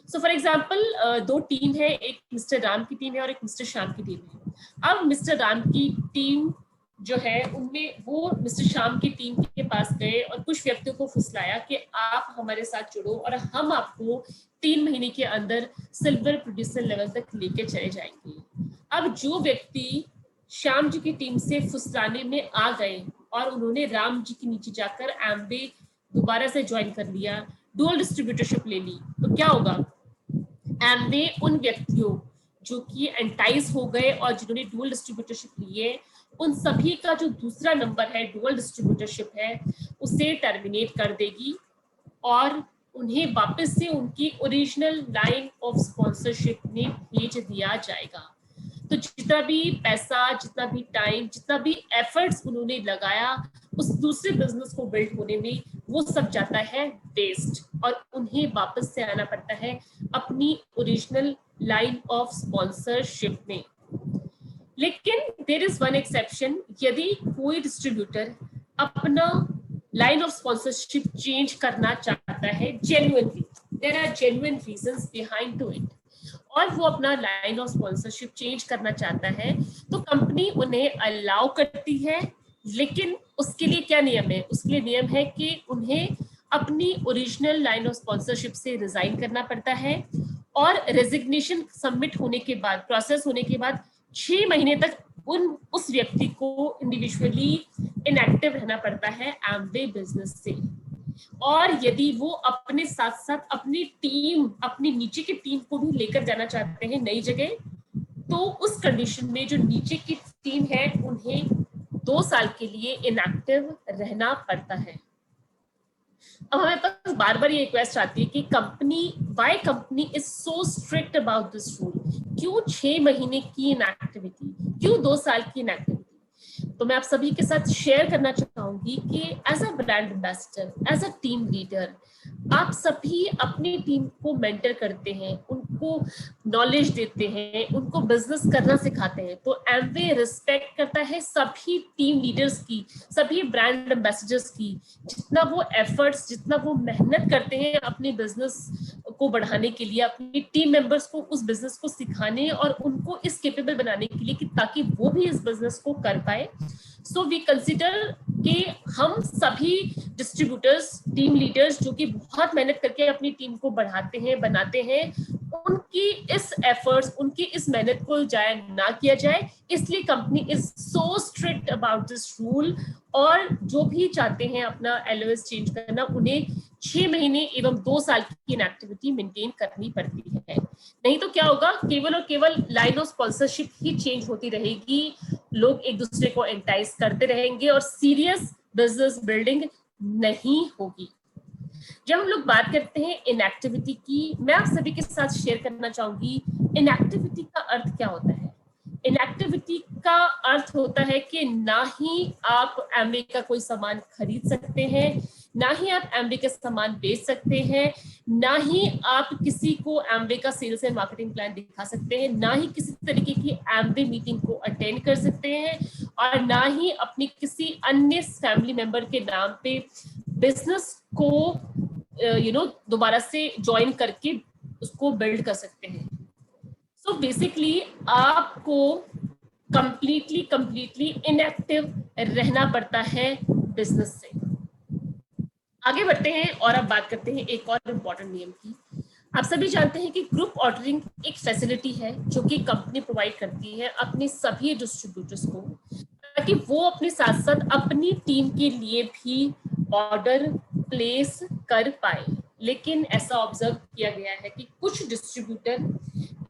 सो फॉर एग्जाम्पल दो टीम है, एक मिस्टर राम की टीम है और एक मिस्टर श्याम की टीम है। अब मिस्टर राम की टीम जो है उनमें वो मिस्टर श्याम की टीम के पास गए और कुछ व्यक्तियों को फुसलाया कि आप हमारे साथ जुड़ो और हम आपको 3 महीने के अंदर सिल्वर प्रोड्यूसर लेवल तक लेके चले जाएंगे। अब जो व्यक्ति श्याम जी की टीम से फुसलाने में आ गए और उन्होंने राम जी के नीचे जाकर एमवे दोबारा से ज्वाइन कर लिया, डुअल डिस्ट्रीब्यूटरशिप ले ली, तो क्या होगा? एमवे उन व्यक्तियों जो कि एंटाइज हो गए और जिन्होंने डुअल डिस्ट्रीब्यूटरशिप लिए, उन सभी का जो दूसरा नंबर है डुअल डिस्ट्रीब्यूटरशिप है, उसे टर्मिनेट कर देगी और उन्हें वापस से उनकी ओरिजिनल लाइन ऑफ स्पॉन्सरशिप में भेज दिया जाएगा। तो जितना भी पैसा, जितना भी टाइम, जितना भी एफर्ट्स उन्होंने लगाया उस दूसरे बिजनेस को बिल्ड होने में, वो सब जाता है वेस्ट और उन्हें वापस से आना पड़ता है अपनी ओरिजिनल लाइन ऑफ स्पॉन्सरशिप में। लेकिन देयर इज वन एक्सेप्शन, यदि कोई डिस्ट्रीब्यूटर अपना लाइन ऑफ स्पॉन्सरशिप चेंज करना चाहता है genuinely, there are genuine reasons behind to it, और वो अपना लाइन ऑफ स्पॉन्सरशिप चेंज करना चाहता है, तो कंपनी उन्हें अलाउ करती है। लेकिन उसके लिए क्या नियम है? उसके लिए नियम है कि उन्हें अपनी ओरिजिनल लाइन ऑफ स्पॉन्सरशिप से रिजाइन करना पड़ता है और रेजिग्नेशन सबमिट होने के बाद, प्रोसेस होने के बाद 6 महीने तक उस व्यक्ति को इंडिविजुअली इनएक्टिव रहना पड़ता है एमवे बिजनेस से। और यदि वो अपने साथ साथ अपनी टीम, अपनी नीचे की टीम को भी लेकर जाना चाहते हैं नई जगह, तो उस कंडीशन में जो नीचे की टीम है उन्हें 2 साल के लिए इनएक्टिव रहना पड़ता है। अब हमें पास बार बार ये रिक्वेस्ट आती है कि why company is so strict about this rule. क्यों 6 महीने की इनएक्टिविटी, क्यों 2 साल की इनएक्टिविटी? तो मैं आप सभी के साथ शेयर करना चाहूंगी कि as a brand ambassador, as a team leader, आप सभी अपनी टीम को मेंटर करते हैं, उनको नॉलेज देते हैं, उनको बिजनेस करना सिखाते हैं। तो एमवे रिस्पेक्ट करता है सभी टीम लीडर्स की, सभी ब्रांड एम्बेसडर्स की, जितना वो एफर्ट्स, जितना वो मेहनत करते हैं अपने बिजनेस को बढ़ाने के लिए, अपनी टीम मेंबर्स को उस बिजनेस को सिखाने और उनको इस केपेबल बनाने के लिए कि ताकि वो भी इस बिजनेस को कर पाए। सो वी कंसिडर कि हम सभी डिस्ट्रीब्यूटर्स, टीम लीडर्स जो कि बहुत मेहनत करके अपनी टीम को बढ़ाते हैं, बनाते हैं, उनकी इस एफर्ट्स, उनकी इस मेहनत को जाया ना किया जाए, इसलिए company is so strict about this rule. और जो भी चाहते हैं अपना एलओएस चेंज करना, उन्हें 6 महीने एवं 2 साल की इनएक्टिविटी मेंटेन करनी पड़ती है। नहीं तो क्या होगा? केवल और केवल line of sponsorship he change होती रहेगी, लोग एक दूसरे को एंटाइज करते रहेंगे और सीरियस बिजनेस बिल्डिंग नहीं होगी। जब हम लोग बात करते हैं इनएक्टिविटी की, मैं आप सभी के साथ शेयर करना चाहूंगी इनएक्टिविटी का अर्थ क्या होता है। इनएक्टिविटी का अर्थ होता है कि ना ही आप एमवे का कोई सामान खरीद सकते हैं, ना ही आप एमवे का सामान बेच सकते हैं, ना ही आप किसी को एमवे का सेल्स एंड मार्केटिंग प्लान दिखा सकते हैं, ना ही किसी तरीके की एमवे मीटिंग को अटेंड कर सकते हैं, और ना ही अपनी किसी अन्य फैमिली मेंबर के नाम पे बिजनेस को दोबारा से ज्वाइन करके उसको बिल्ड कर सकते हैं। सो बेसिकली आपको कंप्लीटली इनएक्टिव रहना पड़ता है बिजनेस से। आगे बढ़ते हैं और अब बात करते हैं एक और इम्पोर्टेंट नियम की। आप सभी जानते हैं कि ग्रुप ऑर्डरिंग एक फैसिलिटी है जो कि कंपनी प्रोवाइड करती है अपने सभी डिस्ट्रीब्यूटर्स को, ताकि वो अपने साथ साथ अपनी टीम के लिए भी ऑर्डर प्लेस कर पाए। लेकिन ऐसा ऑब्जर्व किया गया है कि कुछ डिस्ट्रीब्यूटर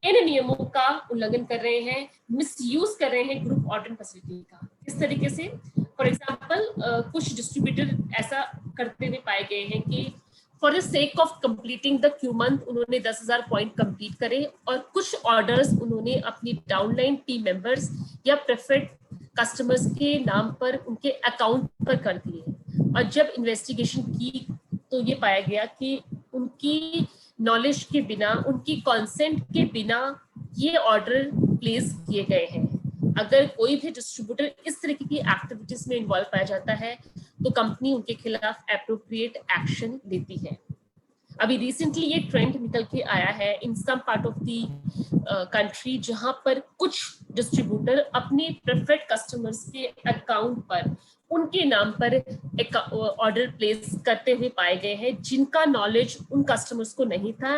इन नियमों का उल्लंघन कर रहे हैं, मिसयूज कर रहे हैं ग्रुप ऑर्डरिंग फैसिलिटी का। किस तरीके से? फॉर एग्जाम्पल कुछ डिस्ट्रीब्यूटर ऐसा करते हुए पाए गए हैं कि for the sake of completing the Q month उन्होंने 10,000 पॉइंट कंप्लीट करे और कुछ ऑर्डर्स उन्होंने अपनी डाउनलाइन टीम मेंबर्स या प्रेफर्ड कस्टमर्स के नाम पर उनके अकाउंट पर कर दिए। और जब इन्वेस्टिगेशन की तो ये पाया गया कि उनकी नॉलेज के बिना, उनकी कंसेंट के बिना ये ऑर्डर प्लेस किए गए हैं। अगर कोई भी डिस्ट्रीब्यूटर इस तरीके की एक्टिविटीज में इन्वॉल्व पाया जाता है तो कंपनी उनके खिलाफ एप्रोप्रिएट एक्शन लेती है। अभी रिसेंटली ये ट्रेंड निकल के आया है in some part of the country, जहां पर कुछ डिस्ट्रीब्यूटर अपने प्रेफर्ड कस्टमर्स के अकाउंट पर उनके नाम पर एक ऑर्डर प्लेस करते हुए पाए गए हैं जिनका नॉलेज उन कस्टमर्स को नहीं था,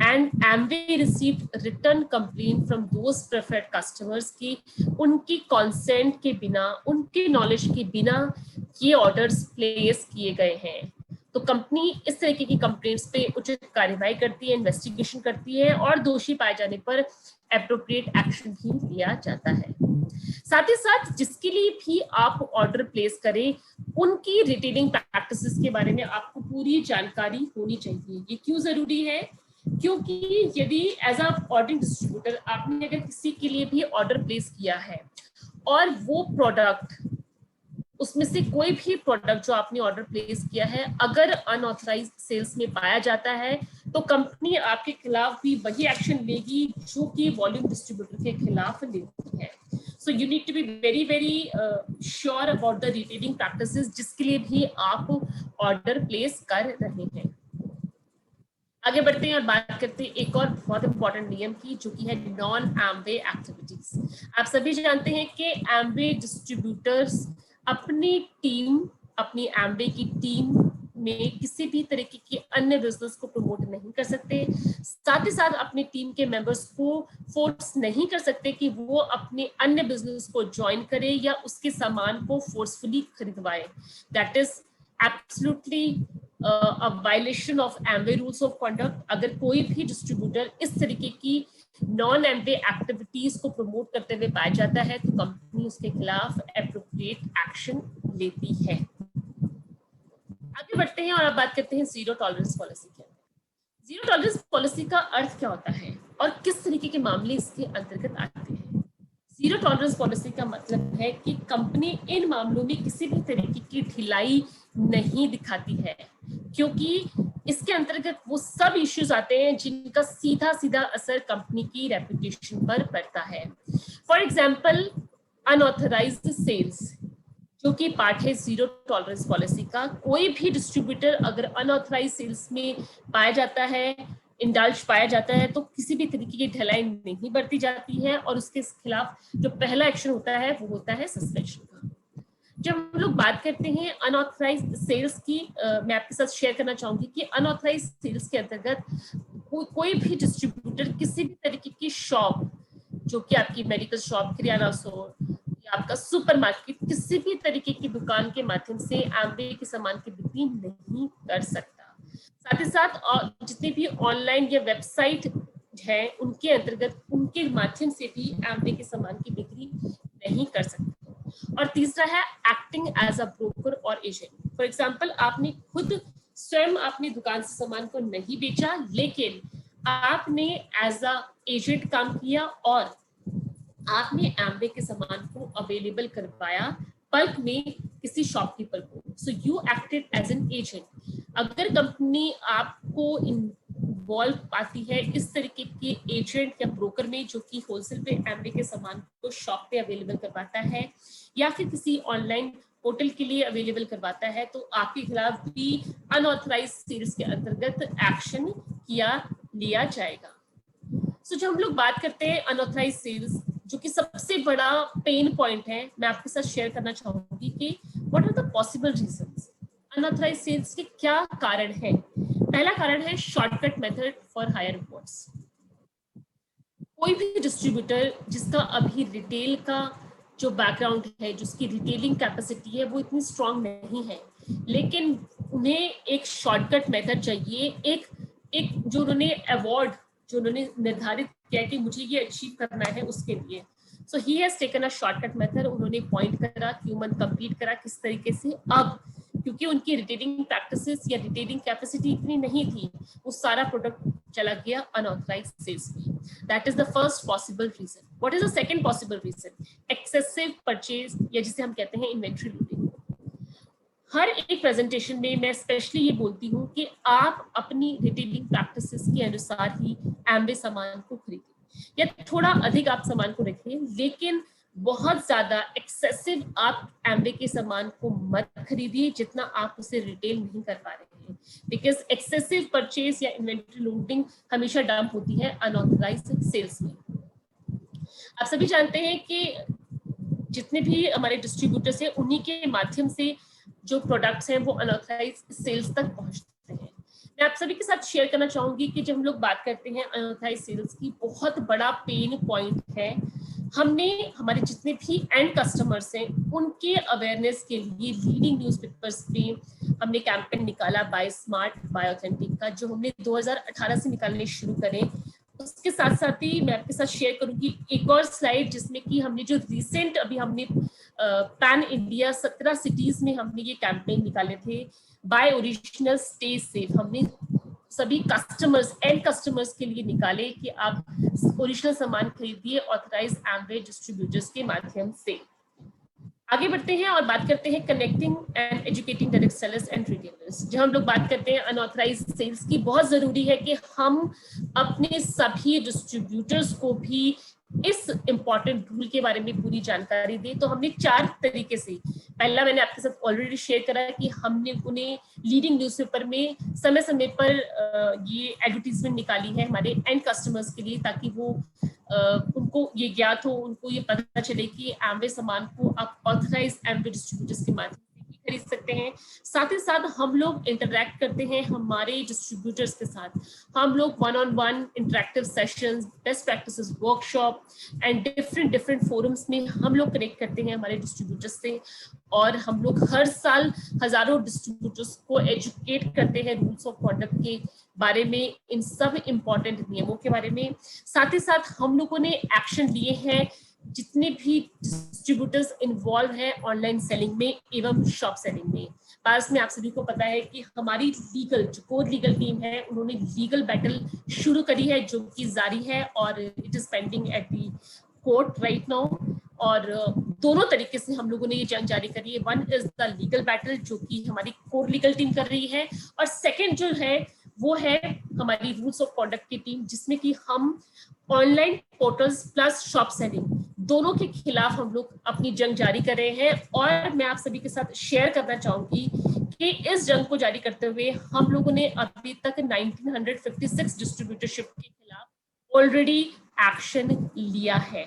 and Amway received return complaint from those preferred customers की उनकी कंसेंट के बिना, उनके नॉलेज के बिना ये ऑर्डर्स प्लेस किए गए हैं। तो कंपनी इस तरीके की कंप्लेंट्स पे उचित कार्यवाही करती है, इन्वेस्टिगेशन करती है और दोषी पाए जाने पर एप्रोप्रिएट एक्शन भी लिया जाता है। साथ ही साथ जिसके लिए भी आप ऑर्डर प्लेस करें उनकी रिटेलिंग प्रैक्टिसेस के बारे में आपको पूरी जानकारी होनी चाहिए। ये क्यों जरूरी है? क्योंकि यदि एज अ ऑर्डरिंग डिस्ट्रीब्यूटर आपने अगर किसी के लिए भी ऑर्डर प्लेस किया है और वो प्रोडक्ट, उसमें से कोई भी प्रोडक्ट जो आपने ऑर्डर प्लेस किया है अगर अनऑथराइज्ड सेल्स में पाया जाता है तो कंपनी आपके खिलाफ भी वही एक्शन लेगी जो कि वॉल्यूम डिस्ट्रीब्यूटर के खिलाफ लेती है। So you need to be very sure about the retailing practices जिसके लिए भी आप ऑर्डर प्लेस कर रहे हैं। आगे बढ़ते हैं और बात करते हैं एक और बहुत इंपॉर्टेंट नियम की, जो कि है नॉन एमवे एक्टिविटीज। आप सभी जानते हैं कि एमवे डिस्ट्रीब्यूटर्स अपनी टीम, अपनी एमवे की टीम में किसी भी तरीके की अन्य बिजनेस को प्रमोट नहीं कर सकते, साथ ही साथ अपनी टीम के मेंबर्स को फोर्स नहीं कर सकते कि वो अपने अन्य बिजनेस को ज्वाइन करे या उसके सामान को फोर्सफुली खरीदवाए। That is absolutely a violation of Amway rules of conduct। अगर कोई भी डिस्ट्रीब्यूटर इस तरीके की नॉन एमवे एक्टिविटीज को प्रमोट करते हुए पाया जाता है तो कंपनी उसके खिलाफ एप्रोप्रिएट एक्शन लेती है। आगे बढ़ते हैं और अब बात करते हैं जीरो टॉलरेंस पॉलिसी के। जीरो टॉलरेंस पॉलिसी का अर्थ क्या होता है और किस तरीके के मामले इसके अंतर्गत आते हैं? जीरो टॉलरेंस पॉलिसी का मतलब है कि कंपनी इन मामलों में किसी भी तरीके की ढिलाई नहीं दिखाती है, क्योंकि इसके अंतर्गत वो सब इश्यूज आते हैं जिनका सीधा सीधा असर कंपनी की रेपुटेशन पर पड़ता है। फॉर एग्जाम्पल अनऑथराइज्ड सेल्स, जो कि पार्ट है जीरो टॉलरेंस पॉलिसी का। कोई भी डिस्ट्रीब्यूटर अगर अनऑथराइज सेल्स में पाया जाता है, इंडल्ज पाया जाता है, तो किसी भी तरीके की ढिलाई नहीं बरती जाती है और उसके खिलाफ जो पहला एक्शन होता है वो होता है सस्पेंशन का। जब हम लोग बात करते हैं अनऑथराइज्ड सेल्स की, मैं आपके साथ शेयर करना चाहूंगी कि अनऑथराइज्ड सेल्स के अंतर्गत कोई भी डिस्ट्रीब्यूटर किसी भी तरीके की शॉप, जो कि आपकी मेडिकल शॉप, किराना स्टोर या आपका सुपरमार्केट, किसी भी तरीके की दुकान के माध्यम से एमवे के सामान की बिक्री नहीं कर सकता। साथ ही साथ जितने भी ऑनलाइन या वेबसाइट है उनके अंतर्गत उनके माध्यम से भी एमवे के सामान की बिक्री नहीं कर सकते। और तीसरा है एक्टिंग एज अ ब्रोकर और एजेंट। फॉर एग्जाम्पल आपने खुद स्वयं आपने दुकान से सामान को नहीं बेचा, लेकिन आपने एज अ एजेंट काम किया और आपने एम्वे के सामान को अवेलेबल करवाया बल्क में किसी शॉपकीपर को। So you acted as an agent. अगर कंपनी आपको इन्वॉल्व पाती है इस तरीके के एजेंट या ब्रोकर में, जो कि होलसेल पे एम्वे के सामान को शॉप पे अवेलेबल करवाता है या फिर किसी ऑनलाइन पोर्टल के लिए अवेलेबल करवाता है, तो आपके खिलाफ भी अनऑथराइज सेल्स के अंतर्गत एक्शन लिया जाएगा। सो जब हम लोग बात करते हैं अनऑथराइज सेल्स, जो कि सबसे बड़ा पेन पॉइंट है, मैं आपके साथ शेयर करना चाहूंगी कि what are the possible reasons. Unauthorise sales के क्या कारण है? पहला कारण है shortcut method for higher rewards. कोई भी डिस्ट्रीब्यूटर जिसका अभी रिटेल का जो बैकग्राउंड है, जिसकी रिटेलिंग कैपेसिटी है, वो इतनी स्ट्रांग नहीं है, लेकिन उन्हें एक शॉर्टकट मेथड चाहिए, एक जो उन्होंने अवार्ड जो उन्होंने निर्धारित किया कि मुझे ये अचीव करना है उसके लिए। So he has taken a shortcut method. उन्होंने पॉइंट करा, ह्यूमन कंप्लीट करा किस तरीके से। अब क्योंकि उनकी रिटेलिंग प्रैक्टिसेस या रिटेलिंग कैपेसिटी इतनी नहीं थी, वो सारा प्रोडक्ट चला गया अनऑथराइज्ड सेल्स में। That is the first possible reason. What is the second possible reason? Excessive purchase, या जिसे हम कहते हैं इन्वेंट्री लूटिंग। हर एक प्रेजेंटेशन में मैं स्पेशली ये बोलती हूँ कि आप अपनी रिटेलिंग प्रैक्टिसेस के अनुसार ही एम्वे सामान को खरीदें, या थोड़ा अधिक आप सामान को रखें, लेकिन बहुत ज्यादा एक्सेसिव आप एम्वे के सामान को मत खरीदिए जितना आप उसे रिटेल नहीं कर पा रहे हैं, बिकॉज एक्सेसिव परचेज या इन्वेंट्री लूटिंग हमेशा डंप होती है अनऑथराइज्ड सेल्स में। आप सभी जानते हैं कि जितने भी हमारे डिस्ट्रीब्यूटर्स हैं, उन्हीं के माध्यम से जो प्रोडक्ट्स हैं वो अनऑथराइज्ड सेल्स तक पहुंचते हैं। मैं आप सभी के साथ शेयर करना चाहूंगी कि जब हम लोग बात करते हैं अनऑथराइज्ड सेल्स की, बहुत बड़ा पेन पॉइंट है। हमने हमारे जितने भी एंड कस्टमर्स हैं उनके अवेयरनेस के लिए लीडिंग न्यूज़पेपर्स में हमने कैंपेन निकाला, बाय स्मार्ट बाय ऑथेंटिक का, जो हमने 2018 से निकालने शुरू करें। उसके साथ साथ ही मैं आपके साथ शेयर करूंगी एक और स्लाइड, जिसमें कि हमने जो रिसेंट अभी हमने पैन इंडिया 17 सिटीज में हमने ये कैंपेन निकाले थे, बाय ओरिजिनल स्टे सेफ। हमने सभी कस्टमर्स, एंड कस्टमर्स के लिए निकाले कि आप ओरिजिनल सामान खरीदिए ऑथराइज्ड एम्वे डिस्ट्रीब्यूटर्स के माध्यम से। आगे बढ़ते हैं और बात करते हैं connecting and educating direct sellers and retailers. जब हम लोग बात करते हैं अनऑथराइज्ड सेल्स की, बहुत जरूरी है कि हम अपने सभी डिस्ट्रीब्यूटर्स को भी इस इंपॉर्टेंट रूल के बारे में पूरी जानकारी दें। तो हमने 4 तरीके से, पहला मैंने आपके साथ ऑलरेडी शेयर करा कि हमने उन्हें लीडिंग न्यूज़पेपर में समय समय पर ये एडवर्टीजमेंट निकाली है हमारे एंड कस्टमर्स के लिए, ताकि वो उनको ये ज्ञात हो, उनको ये पता चले कि एम्वे सामान को आप ऑथराइज्ड एम्वे डिस्ट्रीब्यूटर्स के माध्यम से भी खरीद सकते हैं। साथ ही साथ हम लोग इंटरैक्ट करते हैं हमारे डिस्ट्रीब्यूटर्स के साथ। हम लोग 1-on-1 interactive sessions, best practices workshop and different forums में हम लोग कनेक्ट करते हैं हमारे डिस्ट्रीब्यूटर्स से, और हम लोग हर साल हजारों डिस्ट्रीब्यूटर्स को एजुकेट करते हैं रूल्स ऑफ कॉन्डक्ट के बारे में, इन सब इंपॉर्टेंट नियमों के बारे में। साथ ही साथ हम लोगों ने एक्शन लिए हैं जितने भी डिस्ट्रीब्यूटर्स इन्वॉल्व हैं ऑनलाइन सेलिंग में एवं शॉप सेलिंग में। पास में आप सभी को पता है कि हमारी लीगल जो कोर लीगल टीम है, उन्होंने लीगल बैटल शुरू करी है, जो कि जारी है और it is pending at the court right now. और दोनों तरीके से हम लोगों ने ये जंग जारी करी है। One is the legal battle, जो कि हमारी कोर लीगल टीम कर रही है, और सेकेंड जो है वो है हमारी रूल्स ऑफ कॉन्डक्ट की टीम, जिसमें कि हम online portals plus shop selling दोनों के खिलाफ हम लोग अपनी जंग जारी कर रहे हैं। और मैं आप सभी के साथ शेयर करना चाहूंगी कि इस जंग को जारी करते हुए हम लोगों ने अभी तक 1956 डिस्ट्रीब्यूटरशिप के खिलाफ ऑलरेडी एक्शन लिया है।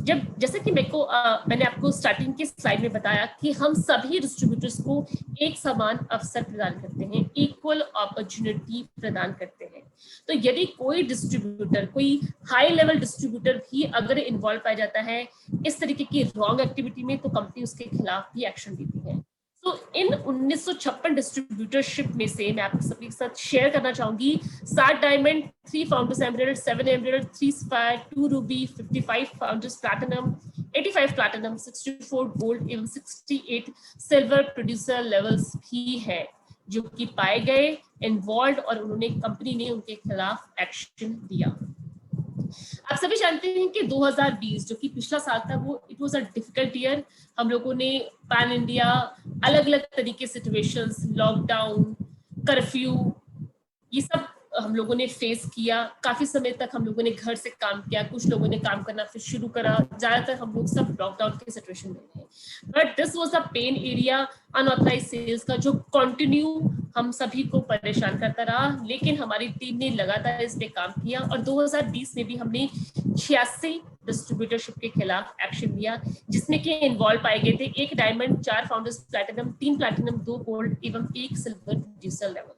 जैसे कि मैंने आपको स्टार्टिंग के स्लाइड में बताया कि हम सभी डिस्ट्रीब्यूटर्स को एक समान अवसर प्रदान करते हैं, इक्वल अपॉर्चुनिटी प्रदान करते हैं। तो यदि कोई डिस्ट्रीब्यूटर, कोई हाई लेवल डिस्ट्रीब्यूटर भी अगर इन्वॉल्व पाया जाता है इस तरीके की रॉन्ग एक्टिविटी में, तो कंपनी उसके खिलाफ भी एक्शन लेती है। तो इन 1956 डिस्ट्रीब्यूटरशिप में से मैं आपके सभी के साथ शेयर करना चाहूंगी 7 diamond, 3 founders emerald, 7 emerald, 3 spire, 2 Ruby, 55 founders platinum, 85 platinum, 64 gold एवं 68 सिल्वर प्रोड्यूसर लेवल्स भी है। जो कि पाए गए इन्वॉल्व और उन्होंने कंपनी ने उनके खिलाफ एक्शन लिया। आप सभी जानते हैं कि 2020 जो कि पिछला साल था वो it was a difficult year. हम लोगों ने पैन इंडिया अलग अलग तरीके सिचुएशंस, लॉकडाउन, कर्फ्यू, ये सब हम लोगों ने फेस किया। काफी समय तक हम लोगों ने घर से काम किया, कुछ लोगों ने काम करना फिर शुरू करा, ज्यादातर हम लोग सब लॉकडाउन के सिचुएशन में थे। But this was a pain area unauthorise sales का, जो कंटिन्यू हम सभी को परेशान करता रहा, लेकिन हमारी टीम ने लगातार इस पे काम किया और 2020 में भी हमने 86 डिस्ट्रीब्यूटरशिप के खिलाफ एक्शन लिया, जिसमें के इन्वॉल्व पाए गए थे 1 diamond, 4 founders platinum, 3 platinum, 2 gold एवं 1 सिल्वर डिजिटल लेवल।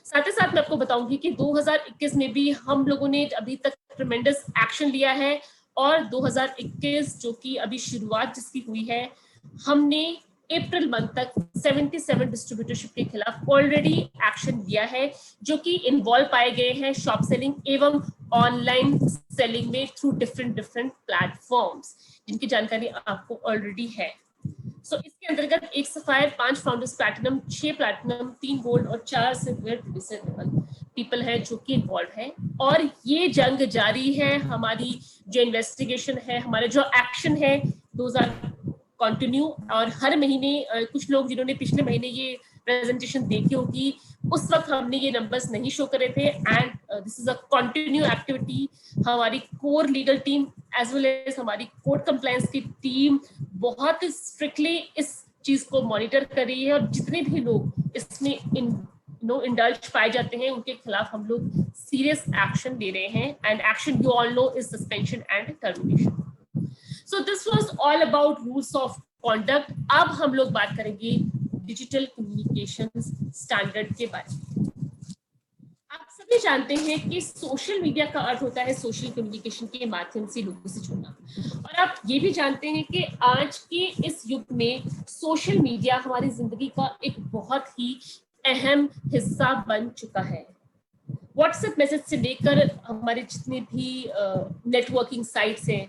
साथ ही साथ मैं आपको बताऊंगी कि 2021 में भी हम लोगों ने अभी तक ट्रेमेंडस एक्शन लिया है और 2021 जो कि अभी शुरुआत जिसकी हुई है, हमने अप्रैल मंथ तक 77 डिस्ट्रीब्यूटरशिप के खिलाफ ऑलरेडी एक्शन लिया है, जो कि इन्वॉल्व पाए गए हैं शॉप सेलिंग एवं ऑनलाइन सेलिंग में थ्रू डिफरेंट प्लेटफॉर्म्स, जिनकी जानकारी आपको ऑलरेडी है। सो इसके अंतर्गत 1 sapphire, 5 founders platinum, 6 platinum, 3 gold और 4 सिल्वर डिजिटल पीपल है जो कि इन्वॉल्व है। और ये जंग जारी है, हमारी जो इन्वेस्टिगेशन है, हमारा जो एक्शन है 2000 कंटिन्यू। और हर महीने कुछ लोग जिन्होंने पिछले महीने ये प्रेजेंटेशन देखी होगी, उस वक्त हमने ये नंबर्स नहीं शो करे थे and this is a continue activity. हमारी core legal team as well as हमारी कोर्ट कंप्लायंस की टीम बहुत स्ट्रिक्टली इस चीज को मॉनिटर कर रही है और जितने भी लोग इसमें इंडल्ज पाए जाते हैं उनके खिलाफ हम लोग सीरियस एक्शन ले रहे हैं and action you all know is suspension and termination. So this was all about rules of conduct. अब हम लोग बात करेंगे डिजिटल कम्युनिकेशन स्टैंडर्ड के बारे में। आप सभी जानते हैं कि सोशल मीडिया का अर्थ होता है सोशल कम्युनिकेशन के माध्यम से लोगों से जुड़ना, और आप ये भी जानते हैं कि आज के इस युग में सोशल मीडिया हमारी जिंदगी का एक बहुत ही अहम हिस्सा बन चुका है। व्हाट्सएप मैसेज से लेकर हमारे जितने भी नेटवर्किंग साइट्स हैं,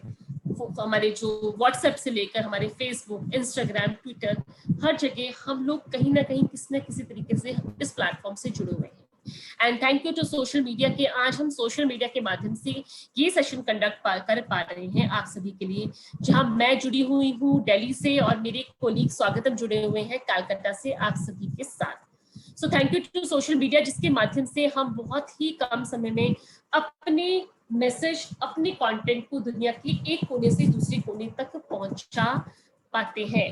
हमारे जो व्हाट्सएप से लेकर हमारे फेसबुक, इंस्टाग्राम, ट्विटर, हर जगह हम लोग कहीं ना कहीं किसी न किसी तरीके से इस प्लेटफॉर्म से जुड़े हुए हैं। And thank you to social media के आज हम सोशल मीडिया के माध्यम से ये सेशन कंडक्ट कर पा रहे हैं आप सभी के लिए, जहां मैं जुड़ी हुई हूँ दिल्ली से और मेरे कोलीग स्वागतम जुड़े हुए हैं कलकत्ता से आप सभी के साथ। So thank you to social media, जिसके माध्यम से हम बहुत ही कम समय में अपने मैसेज, अपने कंटेंट को दुनिया के एक कोने से दूसरे कोने तक पहुंचा पाते हैं।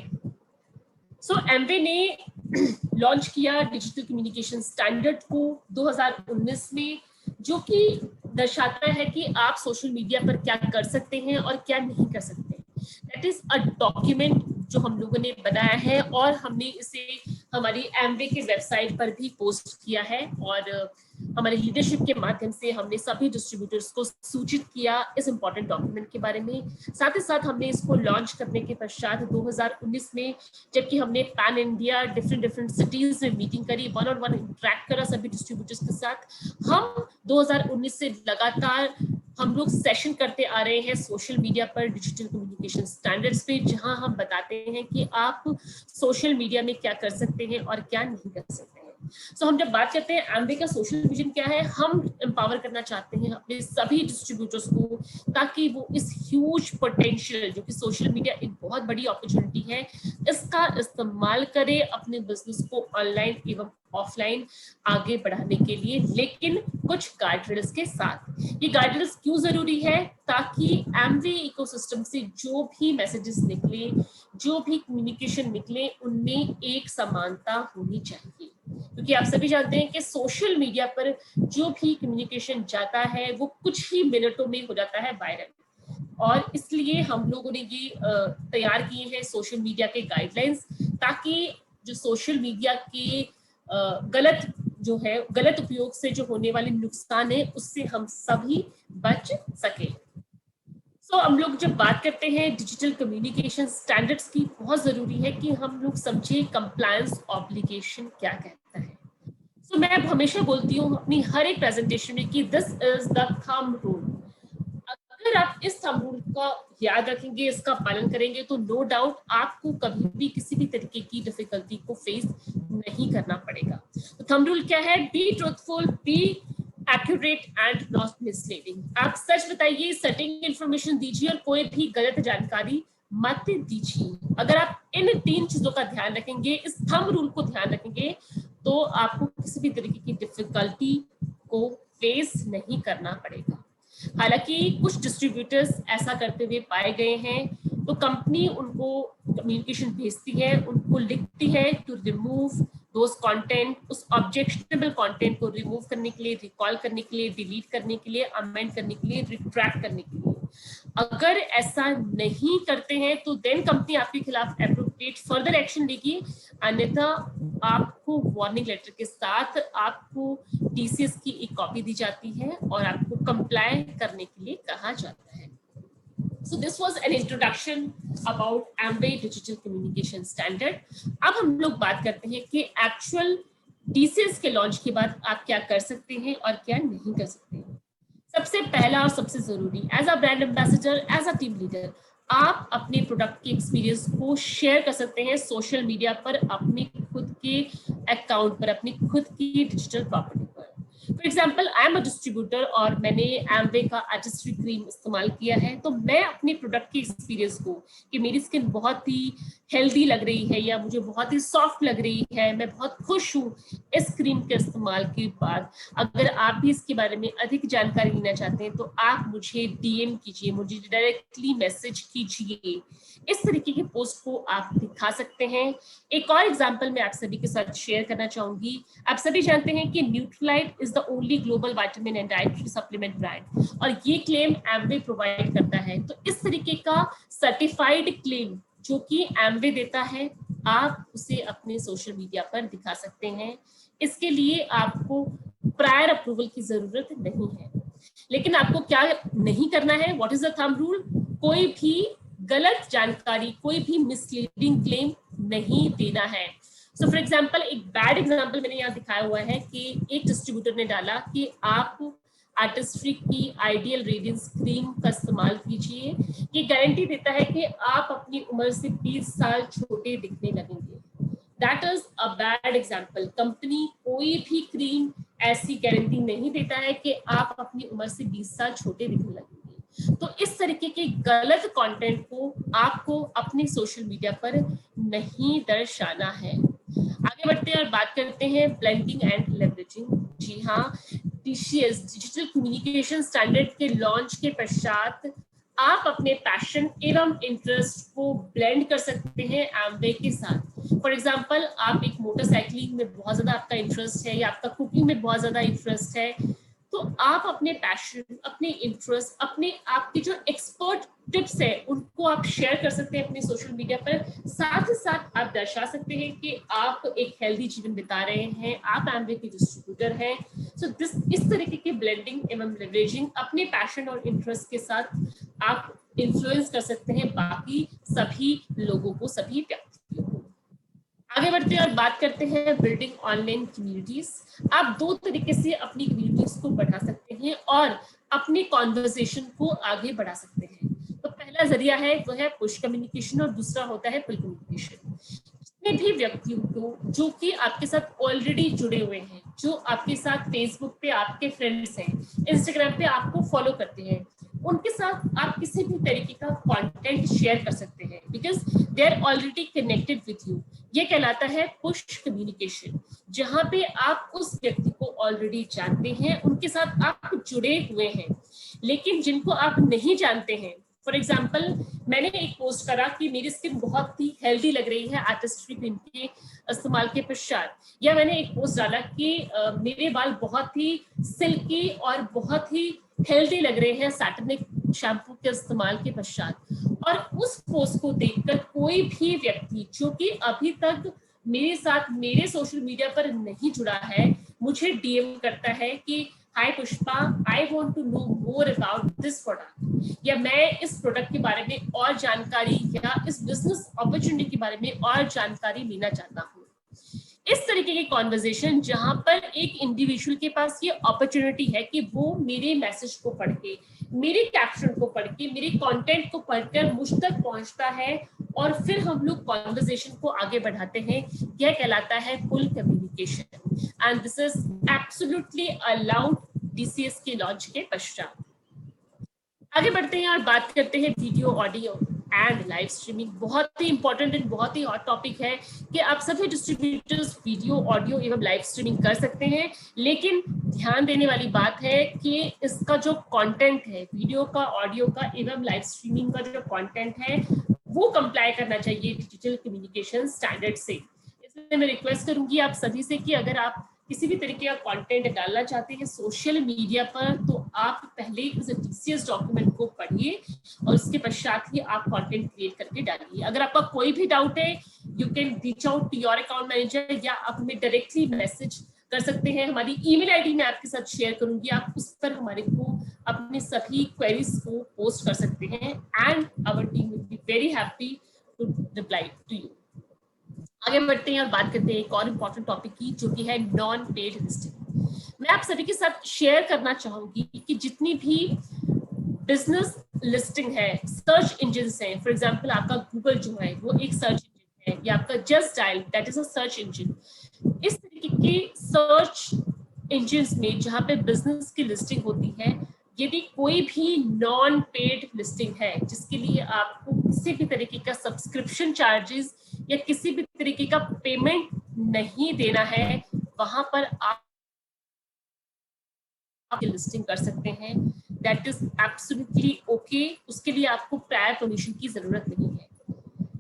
सो एमवे ने लॉन्च किया डिजिटल कम्युनिकेशन स्टैंडर्ड को 2019 में, जो कि दर्शाता है कि आप सोशल मीडिया पर क्या कर सकते हैं और क्या नहीं कर सकते। दैट इज अ डॉक्यूमेंट जो हम लोगों ने बनाया है और हमने इसे हमारी एमवे के वेबसाइट पर भी पोस्ट किया है और हमारे लीडरशिप के माध्यम से हमने सभी डिस्ट्रीब्यूटर्स को सूचित किया इस इंपॉर्टेंट डॉक्यूमेंट के बारे में। साथ ही साथ हमने इसको लॉन्च करने के पश्चात 2019 में जबकि हमने पैन इंडिया डिफरेंट सिटीज में मीटिंग करी, 1-on-1 इंटरेक्ट करा सभी डिस्ट्रीब्यूटर्स के साथ, हम 2019 से लगातार हम लोग सेशन करते आ रहे हैं सोशल मीडिया पर डिजिटल कम्युनिकेशन स्टैंडर्ड्स पे, जहां हम बताते हैं कि आप सोशल मीडिया में क्या कर सकते हैं और क्या नहीं कर सकते हैं। सो हम जब बात करते हैं एमवे का सोशल विजन क्या है, हम एम्पावर करना चाहते हैं अपने सभी डिस्ट्रीब्यूटर्स को, ताकि वो इस ह्यूज पोटेंशियल जो कि सोशल मीडिया एक बहुत बड़ी अपॉर्चुनिटी है, इसका इस्तेमाल करें अपने बिजनेस को ऑनलाइन एवं ऑफलाइन आगे बढ़ाने के लिए, लेकिन कुछ गाइडलाइंस के साथ। ये गाइडलाइंस क्यों जरूरी है? ताकि एमवे इकोसिस्टम से जो भी मैसेजेस निकले, जो भी कम्युनिकेशन निकले, उनमें एक समानता होनी चाहिए, क्योंकि आप सभी जानते हैं कि सोशल मीडिया पर जो भी कम्युनिकेशन जाता है वो कुछ ही मिनटों में हो जाता है वायरल, और इसलिए हम लोगों ने ये तैयार किए हैं सोशल मीडिया के गाइडलाइंस, ताकि जो सोशल मीडिया के गलत उपयोग से जो होने वाले नुकसान है उससे हम सभी बच सके। सो हम लोग जब बात करते हैं डिजिटल कम्युनिकेशन स्टैंडर्ड्स की, बहुत जरूरी है कि हम लोग समझे कंप्लायंस ऑब्लिगेशन क्या कहता है। सो मैं हमेशा बोलती हूँ अपनी हर एक प्रेजेंटेशन में कि this is the thumb rule. अगर आप इस थंब रूल का याद रखेंगे, इसका पालन करेंगे, तो नो डाउट आपको कभी भी किसी भी तरीके की डिफिकल्टी को फेस नहीं करना पड़ेगा। तो थंब रूल क्या है? Be truthful, be accurate and not misleading. आप सच बताइए, सटिंग इंफॉर्मेशन दीजिए और कोई भी गलत जानकारी मत दीजिए। अगर आप इन 3 चीजों का ध्यान रखेंगे, इस थंब रूल को ध्यान रखेंगे, तो आपको किसी भी तरीके की डिफिकल्टी को फेस नहीं करना पड़ेगा। हालांकि कुछ डिस्ट्रीब्यूटर्स ऐसा करते हुए पाए गए हैं, तो कंपनी उनको कम्युनिकेशन भेजती है, उनको लिखती है टू रिमूव दोस कंटेंट, उस ऑब्जेक्शनेबल कंटेंट को रिमूव करने के लिए, रिकॉल करने के लिए, डिलीट करने के लिए, अमेंड करने के लिए, रिट्रैक्ट करने के लिए। अगर ऐसा नहीं करते हैं तो देन कंपनी आपके खिलाफ एप्रोप्रिएट फर्दर एक्शन लेगी, अन्यथा आपको वार्निंग लेटर के साथ आपको टीसीएस की एक कॉपी दी जाती है और आपको कंप्लाई करने के लिए कहा जाता है। So this was an introduction about Amway Digital Communication Standard. अब हम लोग बात करते हैं कि एक्चुअल टीसीएस के लॉन्च के बाद आप क्या कर सकते हैं और क्या नहीं कर सकते हैं। सबसे पहला और सबसे जरूरी, as a brand ambassador, as a team leader, आप अपने प्रोडक्ट के एक्सपीरियंस को शेयर कर सकते हैं सोशल मीडिया पर, अपने खुद के अकाउंट पर, अपनी खुद की डिजिटल प्रॉपर्टी पर। For example, I am a distributor और मैंने एमवे का आर्टिस्ट्री क्रीम इस्तेमाल किया है, तो मैं अपने प्रोडक्ट के एक्सपीरियंस को, कि मेरी स्किन बहुत ही हेल्दी लग रही है या मुझे बहुत ही सॉफ्ट लग रही है, मैं बहुत खुश हूँ इस क्रीम के इस्तेमाल के बाद। अगर आप भी इसके बारे में अधिक जानकारी लेना चाहते हैं तो आप मुझे डीएम कीजिए, मुझे डायरेक्टली मैसेज कीजिए। इस तरीके के पोस्ट को आप दिखा सकते हैं। एक और एग्जांपल मैं आप सभी के साथ शेयर करना चाहूंगी। आप सभी जानते हैं कि Nutrilite is the only global vitamin and dietary supplement brand, और ये क्लेम एमवे प्रोवाइड करता है। तो इस तरीके का सर्टिफाइड क्लेम जो कि एमवे देता है, आप उसे अपने सोशल मीडिया पर दिखा सकते हैं। इसके लिए आपको प्रायर अप्रूवल की जरूरत नहीं है। लेकिन आपको क्या नहीं करना है? What is the thumb rule? कोई भी गलत जानकारी, कोई भी मिसलीडिंग क्लेम नहीं देना है। सो फॉर एग्जांपल, एक बैड एग्जांपल मैंने यहाँ दिखाया हुआ है कि एक डिस्ट्रीब्यूटर ने डाला कि आप आर्टिस्ट्री की आइडियल रेडियंस क्रीम का इस्तेमाल कीजिए, ये गारंटी देता है कि आप अपनी उम्र से 20 साल छोटे दिखने लगेंगे। That is a bad example. Company कोई भी क्रीम ऐसी गारंटी नहीं देता है कि आप अपनी उम्र से 20 साल छोटे दिखने लगेंगे। तो इस तरीके के गलत कंटेंट को आपको अपने सोशल मीडिया पर नहीं दर्शाना है। आगे बढ़ते हैं और बात करते हैं ब्लेंडिंग एंड लेवरेजिंग। जी हाँ, टीसीएस डिजिटल कम्युनिकेशन स्टैंडर्ड के लॉन्च के पश्चात आप अपने पैशन एवं इंटरेस्ट को ब्लेंड कर सकते हैं एमवे के साथ। फॉर एग्जाम्पल, आप एक मोटरसाइकिलिंग में बहुत ज्यादा आपका इंटरेस्ट है या आपका कुकिंग में बहुत ज्यादा इंटरेस्ट है, तो आप अपने पैशन, अपने इंटरेस्ट, अपने आपकी जो एक्सपर्ट टिप्स है उनको आप शेयर कर सकते हैं अपने सोशल मीडिया पर। साथ ही साथ आप दर्शा सकते हैं कि आप एक हेल्दी जीवन बिता रहे हैं, आप एमवे के डिस्ट्रीब्यूटर हैं। सो इस तरीके की ब्लेंडिंग एवं लेवरेजिंग अपने पैशन और इंटरेस्ट के साथ आप इन्फ्लुएंस कर सकते हैं बाकी सभी लोगों को, सभी व्यक्तियों को। आगे बढ़ते हैं और बात करते हैं बिल्डिंग ऑनलाइन कम्युनिटीज। आप 2 तरीके से अपनी कम्युनिटीज को बढ़ा सकते हैं और अपने कॉन्वर्सेशन को आगे बढ़ा सकते हैं। तो पहला जरिया है वो है पुश कम्युनिकेशन और दूसरा होता है पुल कम्युनिकेशन। जितने भी व्यक्तियों को जो कि आपके साथ ऑलरेडी जुड़े हुए हैं, जो आपके साथ फेसबुक पे आपके फ्रेंड्स हैं, इंस्टाग्राम पे आपको फॉलो करते हैं, उनके साथ आप किसी भी तरीके का कंटेंट शेयर कर सकते हैं because they are already connected with you. ये कहलाता है पुश कम्युनिकेशन, जहां पे आप उस व्यक्ति को ऑलरेडी जानते हैं, उनके साथ आप जुड़े हुए हैं। लेकिन जिनको आप नहीं जानते हैं, फॉर एग्जाम्पल, मैंने एक पोस्ट करा कि मेरी स्किन बहुत ही हेल्दी लग रही है आर्टिस्ट्री क्रीम के इस्तेमाल के पश्चात, या मैंने एक पोस्ट डाला कि मेरे बाल बहुत ही सिल्की और बहुत ही हेल्दी लग रहे हैं सैटनिक शैम्पू के इस्तेमाल के पश्चात, और उस पोस्ट को देखकर कोई भी व्यक्ति जो कि अभी तक मेरे साथ मेरे सोशल मीडिया पर नहीं जुड़ा है, मुझे डीएम करता है कि hi Pushpa, I want to know more about this product, या मैं इस प्रोडक्ट के बारे में और जानकारी या इस बिजनेस अपॉर्चुनिटी के बारे में और जानकारी लेना चाहता हूँ। इस तरीके की कॉन्वर्जेशन जहां पर एक इंडिविजुअल के पास ये अपॉर्चुनिटी है कि वो मेरे मैसेज को पढ़ के मेरे कैप्शन को पढ़ के, मेरे कंटेंट को पढ़कर मुझ तक पहुंचता है और फिर हम लोग कॉन्वर्सेशन को आगे बढ़ाते हैं। यह कहलाता है full communication and this is absolutely allowed DCS के लॉन्च के पश्चात। आगे बढ़ते हैं और बात करते हैं video, audio and live streaming. बहुत ही इंपॉर्टेंट एंड बहुत ही हॉट टॉपिक है कि आप सभी डिस्ट्रीब्यूटर्स वीडियो, ऑडियो एवं लाइव स्ट्रीमिंग कर सकते हैं, लेकिन ध्यान देने वाली बात है कि इसका जो कंटेंट है, वीडियो का, ऑडियो का एवं लाइव स्ट्रीमिंग का जो कंटेंट है वो कंप्लाई करना चाहिए डिजिटल कम्युनिकेशन स्टैंडर्ड से। इसलिए मैं रिक्वेस्ट करूंगी आप सभी से कि अगर आप किसी भी तरीके का कंटेंट डालना चाहते हैं सोशल मीडिया पर, तो आप पहले इस DCS डॉक्यूमेंट को पढ़िए और उसके पश्चात ही आप कंटेंट क्रिएट करके डालिए। अगर आपका कोई भी डाउट है, you can reach out to your account manager या आप हमें डायरेक्टली मैसेज कर सकते हैं। हमारी ईमेल आईडी मैं आपके साथ शेयर करूंगी, आप उस पर हमारे को अपने सभी क्वेरीज को पोस्ट कर सकते हैं and our team will be very happy to reply to you. आगे बढ़ते हैं और बात करते हैं एक और इम्पोर्टेंट टॉपिक की, जो कि है नॉन पेड लिस्टिंग। मैं आप सभी के साथ शेयर करना चाहूंगी कि जितनी भी बिजनेस लिस्टिंग है, सर्च इंजिन है, फॉर एग्जांपल आपका गूगल जो है वो एक सर्च इंजिन है, या आपका just dial that is a search engine. इस तरीके के सर्च इंजिन में जहां पे बिजनेस की लिस्टिंग होती है, यदि कोई भी नॉन पेड लिस्टिंग है जिसके लिए आपको किसी भी तरीके का सब्सक्रिप्शन चार्जेस या किसी भी तरीके का पेमेंट नहीं देना है, वहां पर आप लिस्टिंग कर सकते हैं। That is absolutely okay. उसके लिए आपको प्रायर परमिशन की जरूरत नहीं है।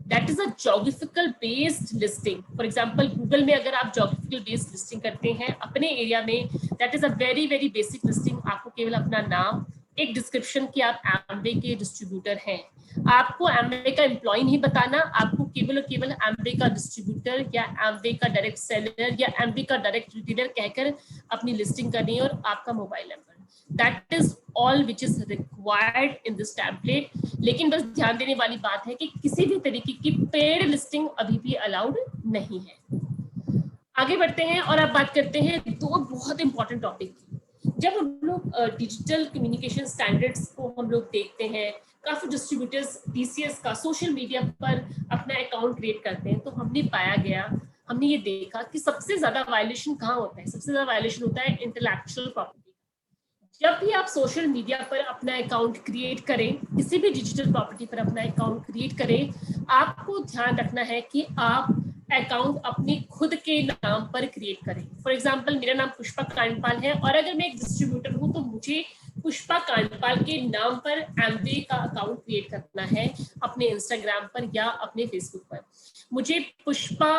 That is a geographical based listing. For example Google में अगर आप ज्योग्राफिकल बेस्ड लिस्टिंग करते हैं अपने एरिया में, that is a very very basic listing. आपको केवल अपना नाम, एक डिस्क्रिप्शन कि आप एमवे के डिस्ट्रीब्यूटर हैं, आपको एमवे का एम्प्लॉय नहीं बताना, आपको केवल और केवल एमवे का डिस्ट्रीब्यूटर या एमवे का डायरेक्ट सेलर या एमवे का डायरेक्ट रिटेलर कहकर अपनी लिस्टिंग करनी है और आपका mobile number. That is all which is required in this template. लेकिन बस ध्यान देने वाली बात है कि किसी भी तरीके की पेड लिस्टिंग अभी भी अलाउड नहीं है। आगे बढ़ते हैं और अब बात करते हैं दो बहुत इंपॉर्टेंट टॉपिक की। जब हम लोग डिजिटल कम्युनिकेशन स्टैंडर्ड्स को हम लोग देखते हैं, काफी डिस्ट्रीब्यूटर्स DCS का सोशल मीडिया पर अपना अकाउंट क्रिएट करते हैं, तो हमने ये देखा कि सबसे ज्यादा वायलेशन कहाँ होता है। सबसे ज्यादा वायलेशन होता है इंटेलेक्चुअल प्रॉपर्टी। जब भी आप सोशल मीडिया पर अपना अकाउंट क्रिएट करें, किसी भी डिजिटल प्रॉपर्टी पर अपना अकाउंट क्रिएट करें, आपको ध्यान रखना है कि आप अकाउंट अपने खुद के नाम पर क्रिएट करें। फॉर एग्जांपल मेरा नाम पुष्पा कांडपाल है और अगर मैं एक डिस्ट्रीब्यूटर हूं तो मुझे पुष्पा कांडपाल के नाम पर एमवे का अकाउंट क्रिएट करना है अपने इंस्टाग्राम पर या अपने फेसबुक पर। मुझे पुष्पा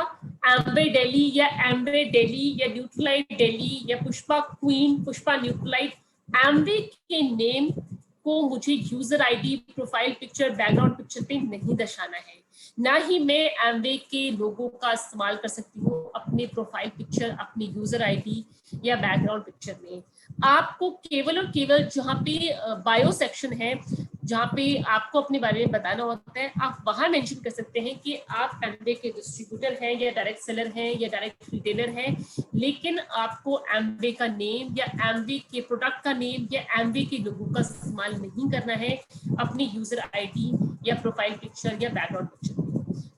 एमवे दिल्ली या एमवे दिल्ली या न्यूट्रलाइट दिल्ली या Pushpa queen, Pushpa Nutrilite Amway के नेम को मुझे user ID, profile picture, background picture पे नहीं दर्शाना है। ना ही मैं एमवे के लोगो का इस्तेमाल कर सकती हूँ अपने प्रोफाइल पिक्चर, अपनी यूजर आईडी या बैकग्राउंड पिक्चर में। आपको केवल और केवल जहाँ पे बायो सेक्शन है, जहाँ पे आपको अपने बारे में बताना होता है, आप वहां मेंशन कर सकते हैं कि आप एमवे के डिस्ट्रीब्यूटर हैं या डायरेक्ट सेलर हैं या डायरेक्ट रिटेलर हैं, लेकिन आपको एमवे का नेम या एमवे के प्रोडक्ट का नेम या एमवे के लोगों का इस्तेमाल नहीं करना है अपनी यूजर आईडी या प्रोफाइल पिक्चर या background picture.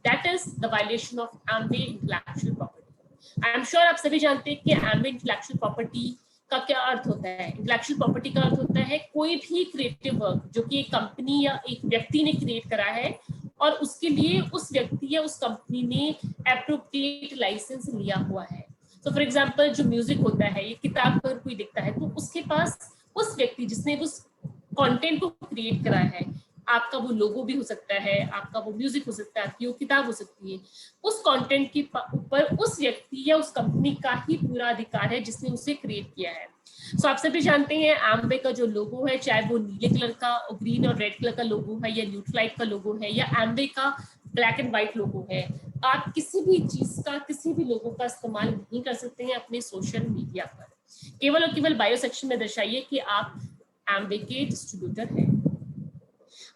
That is the violation of Amway intellectual property. I am sure आप सभी जानते हैं कि एमवे इंटेलेक्चुअल प्रॉपर्टी का क्या अर्थ होता है। इंटेलेक्चुअल प्रॉपर्टी का अर्थ होता है कोई भी क्रिएटिव वर्क जो कि एक कंपनी या एक व्यक्ति ने क्रिएट करा है और उसके लिए उस व्यक्ति या उस कंपनी ने एप्रोप्रिएट लाइसेंस लिया हुआ है। तो फॉर एग्जांपल जो म्यूजिक होता है, ये किताब पर कोई लिखता है तो उसके पास उस व्यक्ति जिसने उस कंटेंट को क्रिएट करा है, आपका वो लोगो भी हो सकता है, आपका वो म्यूजिक हो सकता है, आपकी वो किताब हो सकती है, उस कंटेंट के ऊपर उस व्यक्ति या उस कंपनी का ही पूरा अधिकार है जिसने उसे क्रिएट किया है। सो आप सभी जानते हैं एमवे का जो लोगो है, चाहे वो नीले कलर का, ग्रीन और रेड कलर का लोगो है या न्यूट्रलाइट का लोगो है या एमवे का ब्लैक एंड व्हाइट लोगो है, आप किसी भी चीज का, किसी भी लोगो का इस्तेमाल नहीं कर सकते हैं अपने सोशल मीडिया पर। केवल और केवल बायो सेक्शन में दर्शाइए कि आप एमवे के डिस्ट्रीब्यूटर हैं।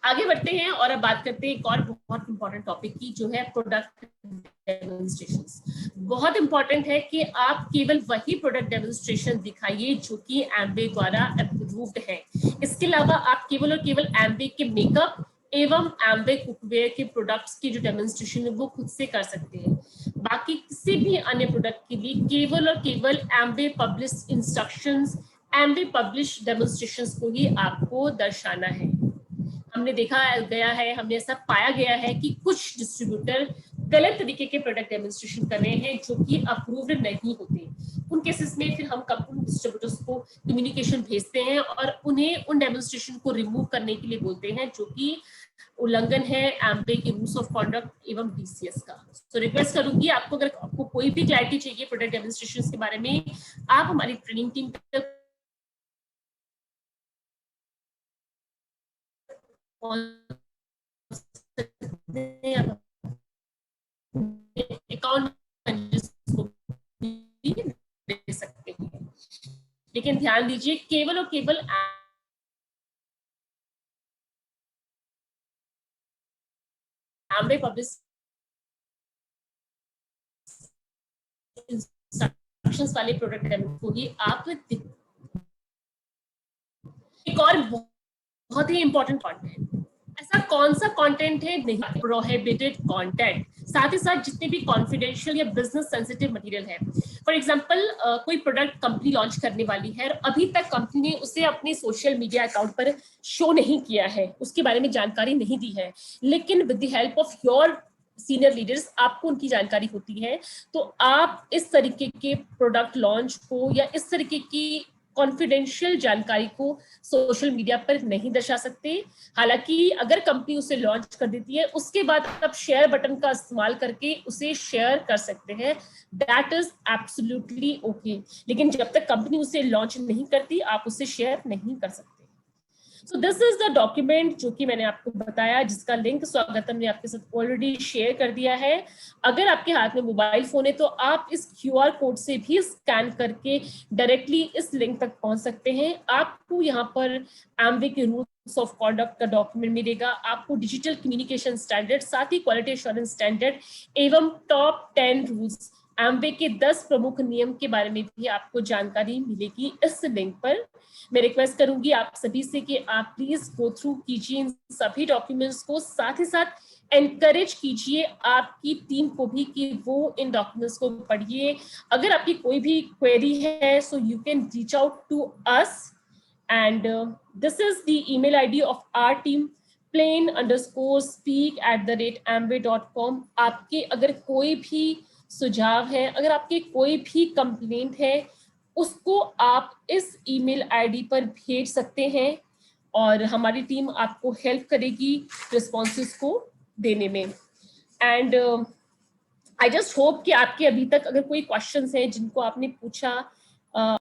आगे बढ़ते हैं और अब बात करते हैं एक और बहुत इंपॉर्टेंट टॉपिक की, जो है प्रोडक्ट डेमोन्स्ट्रेशंस। बहुत इंपॉर्टेंट है कि आप केवल वही प्रोडक्ट डेमोन्स्ट्रेशन दिखाइए जो कि एम्बे द्वारा अप्रूव्ड है। इसके अलावा आप केवल और केवल एम्बे के मेकअप एवं एम्बे कुकवेयर के प्रोडक्ट्स की जो डेमोन्स्ट्रेशन है वो खुद से कर सकते हैं। बाकी किसी भी अन्य प्रोडक्ट के लिए केवल और केवल एम्बे पब्लिश इंस्ट्रक्शंस, एम्बे पब्लिश डेमोन्स्ट्रेशंस को ही आपको दर्शाना है। हमने देखा गया है, हमने ऐसा पाया गया है कि कुछ डिस्ट्रीब्यूटर गलत तरीके के प्रोडक्ट डेमोन्स्ट्रेशन कर रहे हैं जो कि अप्रूव्ड नहीं होते। उन केसेस में फिर हम कंपनी डिस्ट्रीब्यूटर्स को कम्युनिकेशन भेजते हैं और उन्हें उन डेमोन्स्ट्रेशन को रिमूव करने के लिए बोलते हैं, जो कि उल्लंघन है एम्बे के रूल्स ऑफ कॉन्डक्ट एवं डीसीएस का। तो रिक्वेस्ट करूंगी आपको, अगर आपको कोई भी क्लैरिटी चाहिए प्रोडक्ट डेमोन्स्ट्रेशन के बारे में, आप हमारी ट्रेनिंग टीम अकाउंट दे सकते हैं। लेकिन ध्यान दीजिए, केवल और केवल एम्बे पब्लिश इंस्ट्रक्शंस वाले प्रोडक्ट डेमो को ही आप। एक और बहुत ही इंपॉर्टेंट पॉइंट है, ऐसा कौन सा कंटेंट है नहीं प्रोहिबिटेड कंटेंट, साथ ही साथ जितने भी कॉन्फिडेंशियल या बिजनेस सेंसिटिव मटेरियल है। फॉर एग्जांपल कोई प्रोडक्ट कंपनी लॉन्च करने वाली है और अभी तक कंपनी ने उसे अपने सोशल मीडिया अकाउंट पर शो नहीं किया है, उसके बारे में जानकारी नहीं दी है, लेकिन with the help of your senior leaders आपको उनकी जानकारी होती है, तो आप इस तरीके के प्रोडक्ट लॉन्च को या इस तरीके की कॉन्फिडेंशियल जानकारी को सोशल मीडिया पर नहीं दर्शा सकते। हालांकि अगर कंपनी उसे लॉन्च कर देती है, उसके बाद आप शेयर बटन का इस्तेमाल करके उसे शेयर कर सकते हैं, दैट इज एब्सोल्युटली ओके। लेकिन जब तक कंपनी उसे लॉन्च नहीं करती, आप उसे शेयर नहीं कर सकते। So this is the document जो कि मैंने आपको बताया, जिसका लिंक स्वागतम ने आपके साथ ऑलरेडी शेयर कर दिया है। अगर आपके हाथ में मोबाइल फोन है तो आप इस क्यूआर कोड से भी स्कैन करके डायरेक्टली इस लिंक तक पहुंच सकते हैं। आपको यहाँ पर एम्बे के रूल्स ऑफ कॉन्डक्ट का डॉक्यूमेंट मिलेगा, आपको डिजिटल कम्युनिकेशन स्टैंडर्ड, साथ ही क्वालिटी एश्योरेंस स्टैंडर्ड एवं टॉप 10 रूल्स, एम्बे के 10 प्रमुख नियम के बारे में भी आपको जानकारी मिलेगी इस लिंक पर। मैं रिक्वेस्ट करूंगी आप सभी से कि आप प्लीज गो थ्रू कीजिए इन सभी डॉक्यूमेंट्स को, साथ ही साथ एनकरेज कीजिए आपकी टीम को भी कि वो इन डॉक्यूमेंट्स को पढ़िए। अगर आपकी कोई भी क्वेरी है, so you can reach out to us, and this is the email ID of our team, plain_speak@amway.com। आपके अगर कोई भी सुझाव है, अगर आपके कोई भी कंप्लेंट है, उसको आप इस ईमेल आईडी पर भेज सकते हैं और हमारी टीम आपको हेल्प करेगी रिस्पॉन्सेस को देने में। एंड आई जस्ट होप कि आपके अभी तक अगर कोई क्वेश्चंस हैं जिनको आपने पूछा